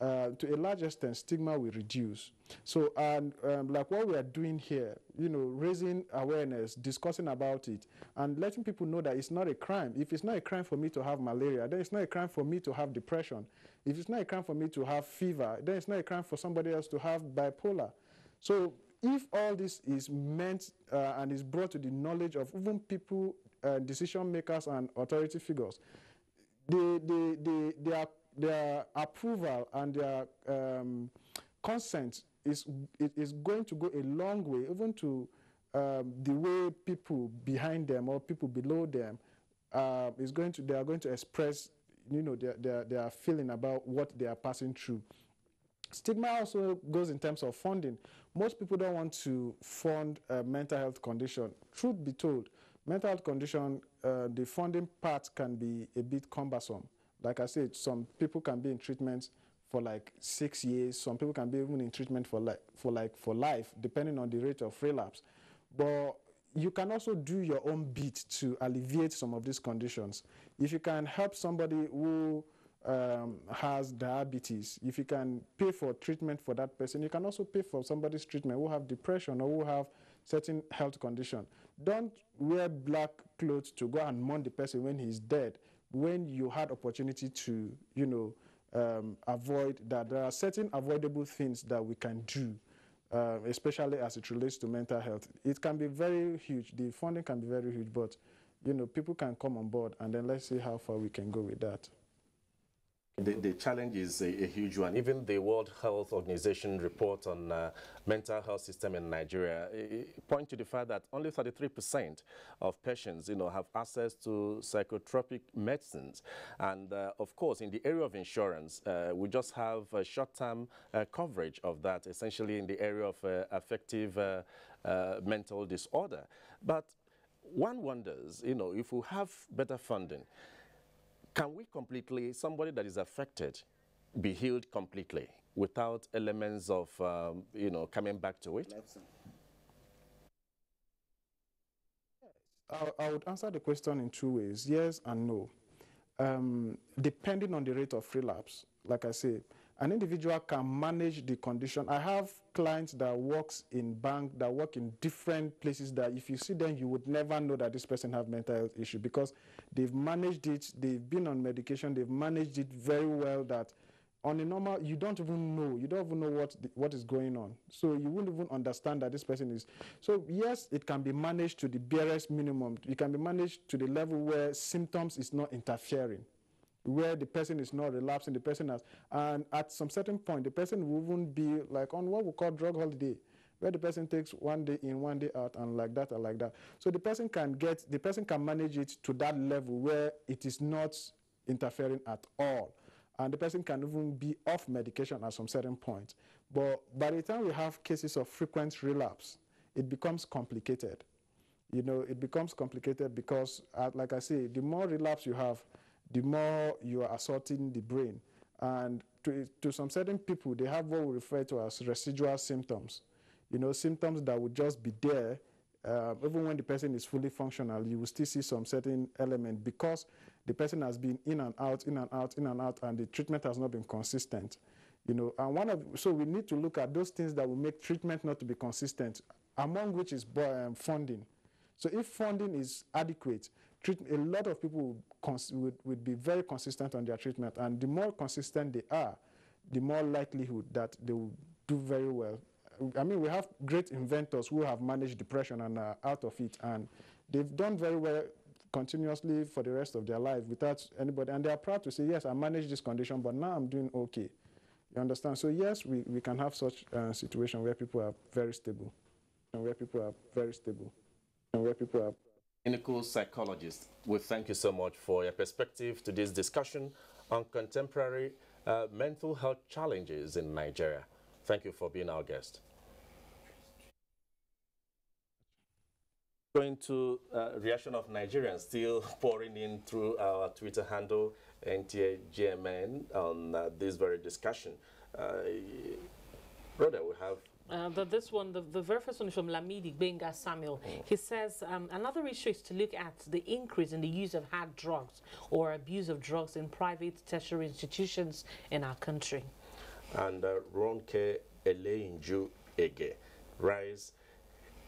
to a large extent, stigma will reduce. So, and like what we are doing here, you know, raising awareness, discussing about it, and letting people know that it's not a crime. If it's not a crime for me to have malaria, then it's not a crime for me to have depression. If it's not a crime for me to have fever, then it's not a crime for somebody else to have bipolar. So, if all this is meant and is brought to the knowledge of even people, decision makers and authority figures, their approval and their consent is going to go a long way, even to the way people behind them or people below them they are going to express, you know, their feeling about what they are passing through. Stigma also goes in terms of funding. Most people don't want to fund a mental health condition. Truth be told, mental health condition, the funding part can be a bit cumbersome. Like I said, some people can be in treatment for like 6 years. Some people can be even in treatment for life, depending on the rate of relapse. But you can also do your own bit to alleviate some of these conditions. If you can help somebody who has diabetes, if you can pay for treatment for that person, you can also pay for somebody's treatment who have depression or who have certain health condition. Don't wear black clothes to go and mourn the person when he's dead, when you had opportunity to, you know, avoid that. There are certain avoidable things that we can do, especially as it relates to mental health. It can be very huge. The funding can be very huge, but, you know, people can come on board, and then let's see how far we can go with that. The challenge is a huge one. Even the World Health Organization report on mental health system in Nigeria point to the fact that only 33% of patients, you know, have access to psychotropic medicines. And of course, in the area of insurance, we just have a short-term coverage of that, essentially in the area of affective mental disorder. But one wonders, you know, if we have better funding, can we completely, somebody that is affected, be healed completely without elements of, you know, coming back to it? I would answer the question in two ways, yes and no. Depending on the rate of relapse, like I say, an individual can manage the condition. I have clients that works in bank, that work in different places that if you see them, you would never know that this person have mental health issue because they've managed it, they've been on medication, they've managed it very well that on a normal, you don't even know what is going on. So you wouldn't even understand that this person is. So yes, it can be managed to the barest minimum. It can be managed to the level where symptoms is not interfering, where the person is not relapsing, the person has, and at some certain point, the person will even be like on what we call drug holiday, where the person takes 1 day in, 1 day out, and like that, and like that. So the person can manage it to that level where it is not interfering at all. And the person can even be off medication at some certain point. But by the time we have cases of frequent relapse, it becomes complicated. You know, it becomes complicated because, like I say, the more relapse you have, the more you are assaulting the brain. And to some certain people, they have what we refer to as residual symptoms. You know, symptoms that would just be there Even when the person is fully functional, you will still see some certain element because the person has been in and out, in and out, in and out, and the treatment has not been consistent. You know, and so we need to look at those things that will make treatment not to be consistent, among which is funding. So if funding is adequate, a lot of people would be very consistent on their treatment, and the more consistent they are, the more likelihood that they will do very well. I mean, we have great inventors who have managed depression and are out of it, and they've done very well continuously for the rest of their life without anybody, and they are proud to say, yes, I managed this condition, but now I'm doing okay. You understand? So yes, we can have such a situation where people are very stable, and where people are very stable, and where people are... Clinical psychologist, we thank you so much for your perspective to this discussion on contemporary mental health challenges in Nigeria. Thank you for being our guest. Going to reaction of Nigerians still pouring in through our Twitter handle, NTAGMN, on this very discussion. Brother, we have... This one, the very first one is from Lamidi Benga Samuel. He says, another issue is to look at the increase in the use of hard drugs or abuse of drugs in private tertiary institutions in our country. And Ronke Eleinju Ege, rise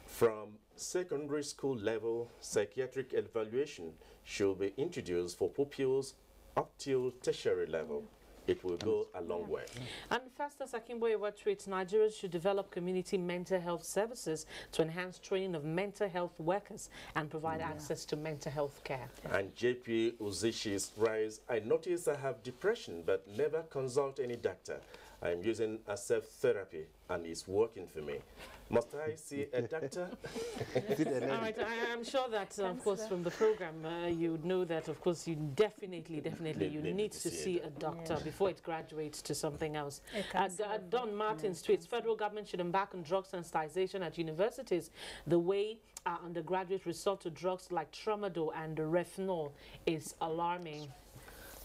from secondary school level, psychiatric evaluation should be introduced for pupils up till tertiary level. It will go a long way. And Festus Akimboyewa tweets, Nigerians should develop community mental health services to enhance training of mental health workers and provide access to mental health care. And JP Uzishi's rise, I notice I have depression but never consult any doctor. I'm using a self-therapy and it's working for me. Must I see a doctor? All right, I'm sure that, of course, from the program, you would know that, of course, you definitely need to see a doctor before it graduates to something else. Don Martin's tweets, federal government should embark on drug sensitization at universities. The way our undergraduates resort to drugs like tramadol and Refenol is alarming.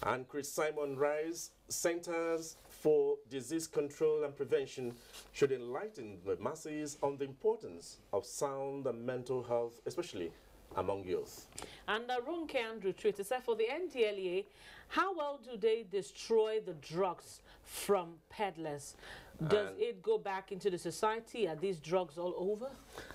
And Chris Simon rise, centers for disease control and prevention should enlighten the masses on the importance of sound and mental health, especially among youth. And Ronke Andrew tweeted, said, for the NDLEA, how well do they destroy the drugs from peddlers? Does it go back into the society? Are these drugs all over?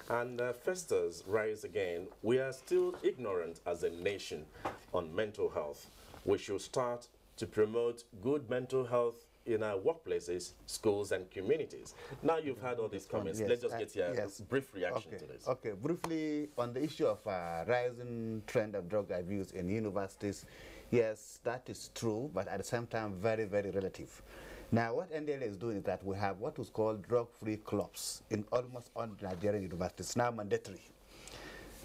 And Festus rise again. We are still ignorant as a nation on mental health. We should start to promote good mental health in our workplaces, schools, and communities. Now you've had all these comments. Let's just get your brief reaction to this. Okay, briefly, on the issue of rising trend of drug abuse in universities, yes, that is true, but at the same time, very, very relative. Now, what NDLA is doing is that we have what is called drug-free clubs in almost all Nigerian universities, now mandatory.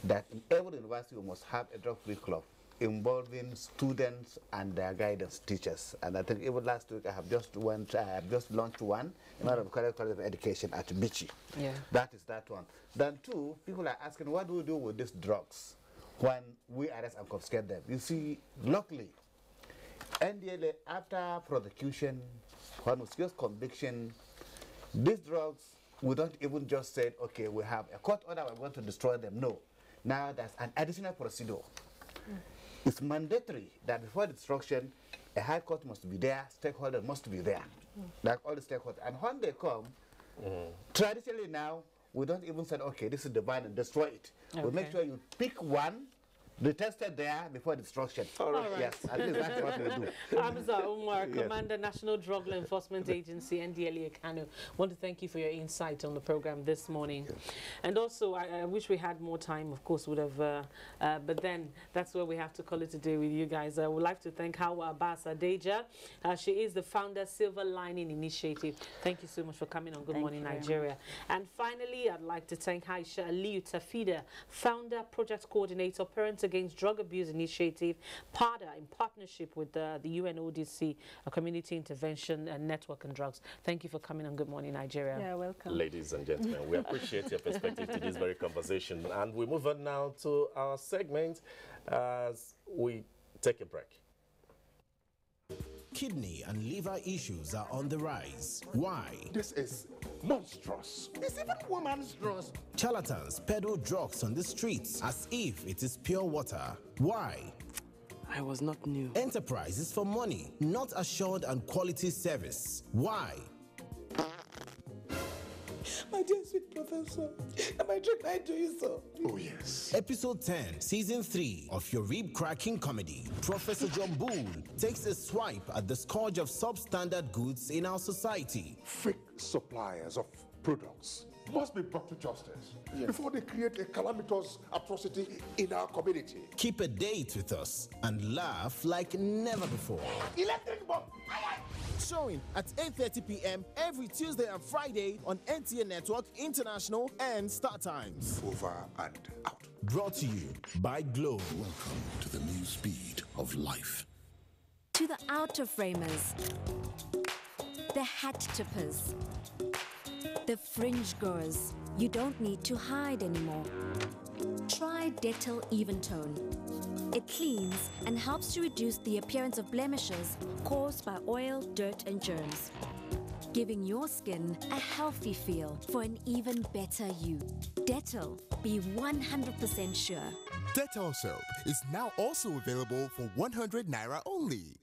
That in every university we must have a drug-free club involving students and their guidance teachers. And I think even last week I have just launched one in order of College of Education at Bichi. Yeah. That is that one. Then two, people are asking, what do we do with these drugs when we arrest and confiscate them? You see, luckily, NDLA, after prosecution, when we secure conviction, these drugs, we don't even just say, okay, we have a court order, we're going to destroy them. No. Now there's an additional procedure. It's mandatory that before destruction, a high court must be there, stakeholders must be there, like all the stakeholders. And when they come, traditionally now, we don't even say, okay, this is the van and destroy it. Okay. We make sure you pick one, they tested there before destruction. All right. Yes, at least that's what we do. Hamza Umar, Commander, National Drug Law Enforcement Agency, NDLEA Kano. Want to thank you for your insight on the program this morning. And also, I wish we had more time, of course, would have, but then that's where we have to call it a day with you guys. I would like to thank Hawa Abbas Adeja. She is the founder, Silver Lining Initiative. Thank you so much for coming on Good Morning Nigeria. And finally, I'd like to thank Aisha Aliyu Tafida, founder, project coordinator, Parents Against Drug Abuse Initiative, PADA, in partnership with the UNODC, a community intervention network on drugs. Thank you for coming on Good Morning Nigeria. Yeah, welcome. Ladies and gentlemen, we appreciate your perspective to this very conversation. And we move on now to our segment as we take a break. kidney and liver issues are on the rise. Why? This is monstrous. It's even more monstrous. Charlatans peddle drugs on the streets as if it is pure water. Why? I was not new. Enterprise is for money, not assured and quality service. Why? My dear sweet professor, am I trying to you so? Oh, yes. Episode 10, Season 3 of your rib-cracking comedy. Professor John Bull takes a swipe at the scourge of substandard goods in our society. Fake suppliers of products must be brought to justice before they create a calamitous atrocity in our community. Keep a date with us and laugh like never before. Electric bomb! Showing at 8:30 p.m. every Tuesday and Friday on NTA Network International and Star Times. Over and out. Brought to you by Glow. Welcome to the new speed of life. To the outer framers, the hat tippers, the fringe goers, you don't need to hide anymore. Try Dettol Even Tone. It cleans and helps to reduce the appearance of blemishes caused by oil, dirt, and germs, giving your skin a healthy feel for an even better you. Dettol, be 100% sure. Dettol soap is now also available for 100 Naira only.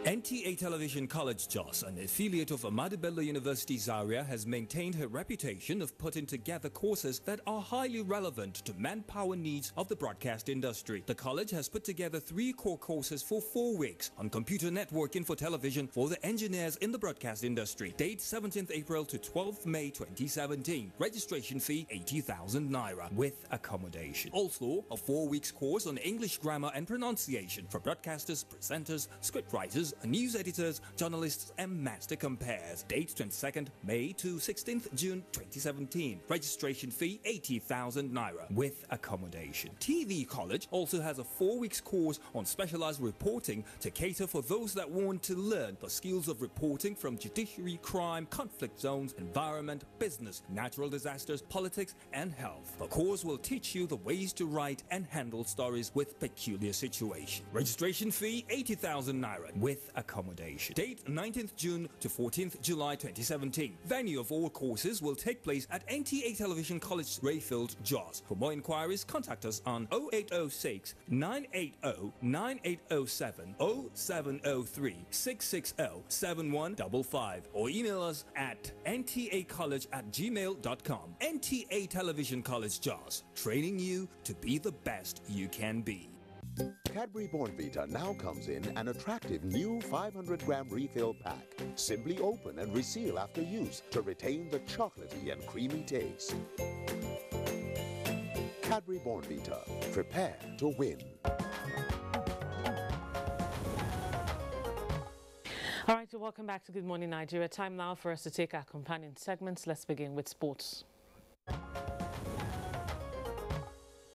NTA Television College Jos, an affiliate of Ahmadu Bello University Zaria, has maintained her reputation of putting together courses that are highly relevant to manpower needs of the broadcast industry. The college has put together 3 core courses for 4 weeks on computer networking for television for the engineers in the broadcast industry. Date 17th April to 12th May 2017. Registration fee 80,000 Naira with accommodation. Also, a 4 weeks course on English grammar and pronunciation for broadcasters, presenters, scriptwriters, news editors, journalists, and master compares. Date 22nd May to 16th June 2017. Registration fee 80,000 Naira with accommodation. TV College also has a 4 weeks course on specialized reporting to cater for those that want to learn the skills of reporting from judiciary, crime, conflict zones, environment, business, natural disasters, politics, and health. The course will teach you the ways to write and handle stories with peculiar situations. Registration fee 80,000 Naira with accommodation. Date 19th June to 14th July 2017. Venue of all courses will take place at NTA Television College, Rayfield, Jos. For more inquiries, contact us on 0806 980 9807 0703 660 7155 or email us at ntacollege@gmail.com. NTA Television College, Jos, training you to be the best you can be. Cadbury Bournvita now comes in an attractive new 500-gram refill pack. Simply open and reseal after use to retain the chocolatey and creamy taste. Cadbury Bournvita. Prepare to win. All right, so welcome back to Good Morning Nigeria. Time now for us to take our companion segments. Let's begin with sports.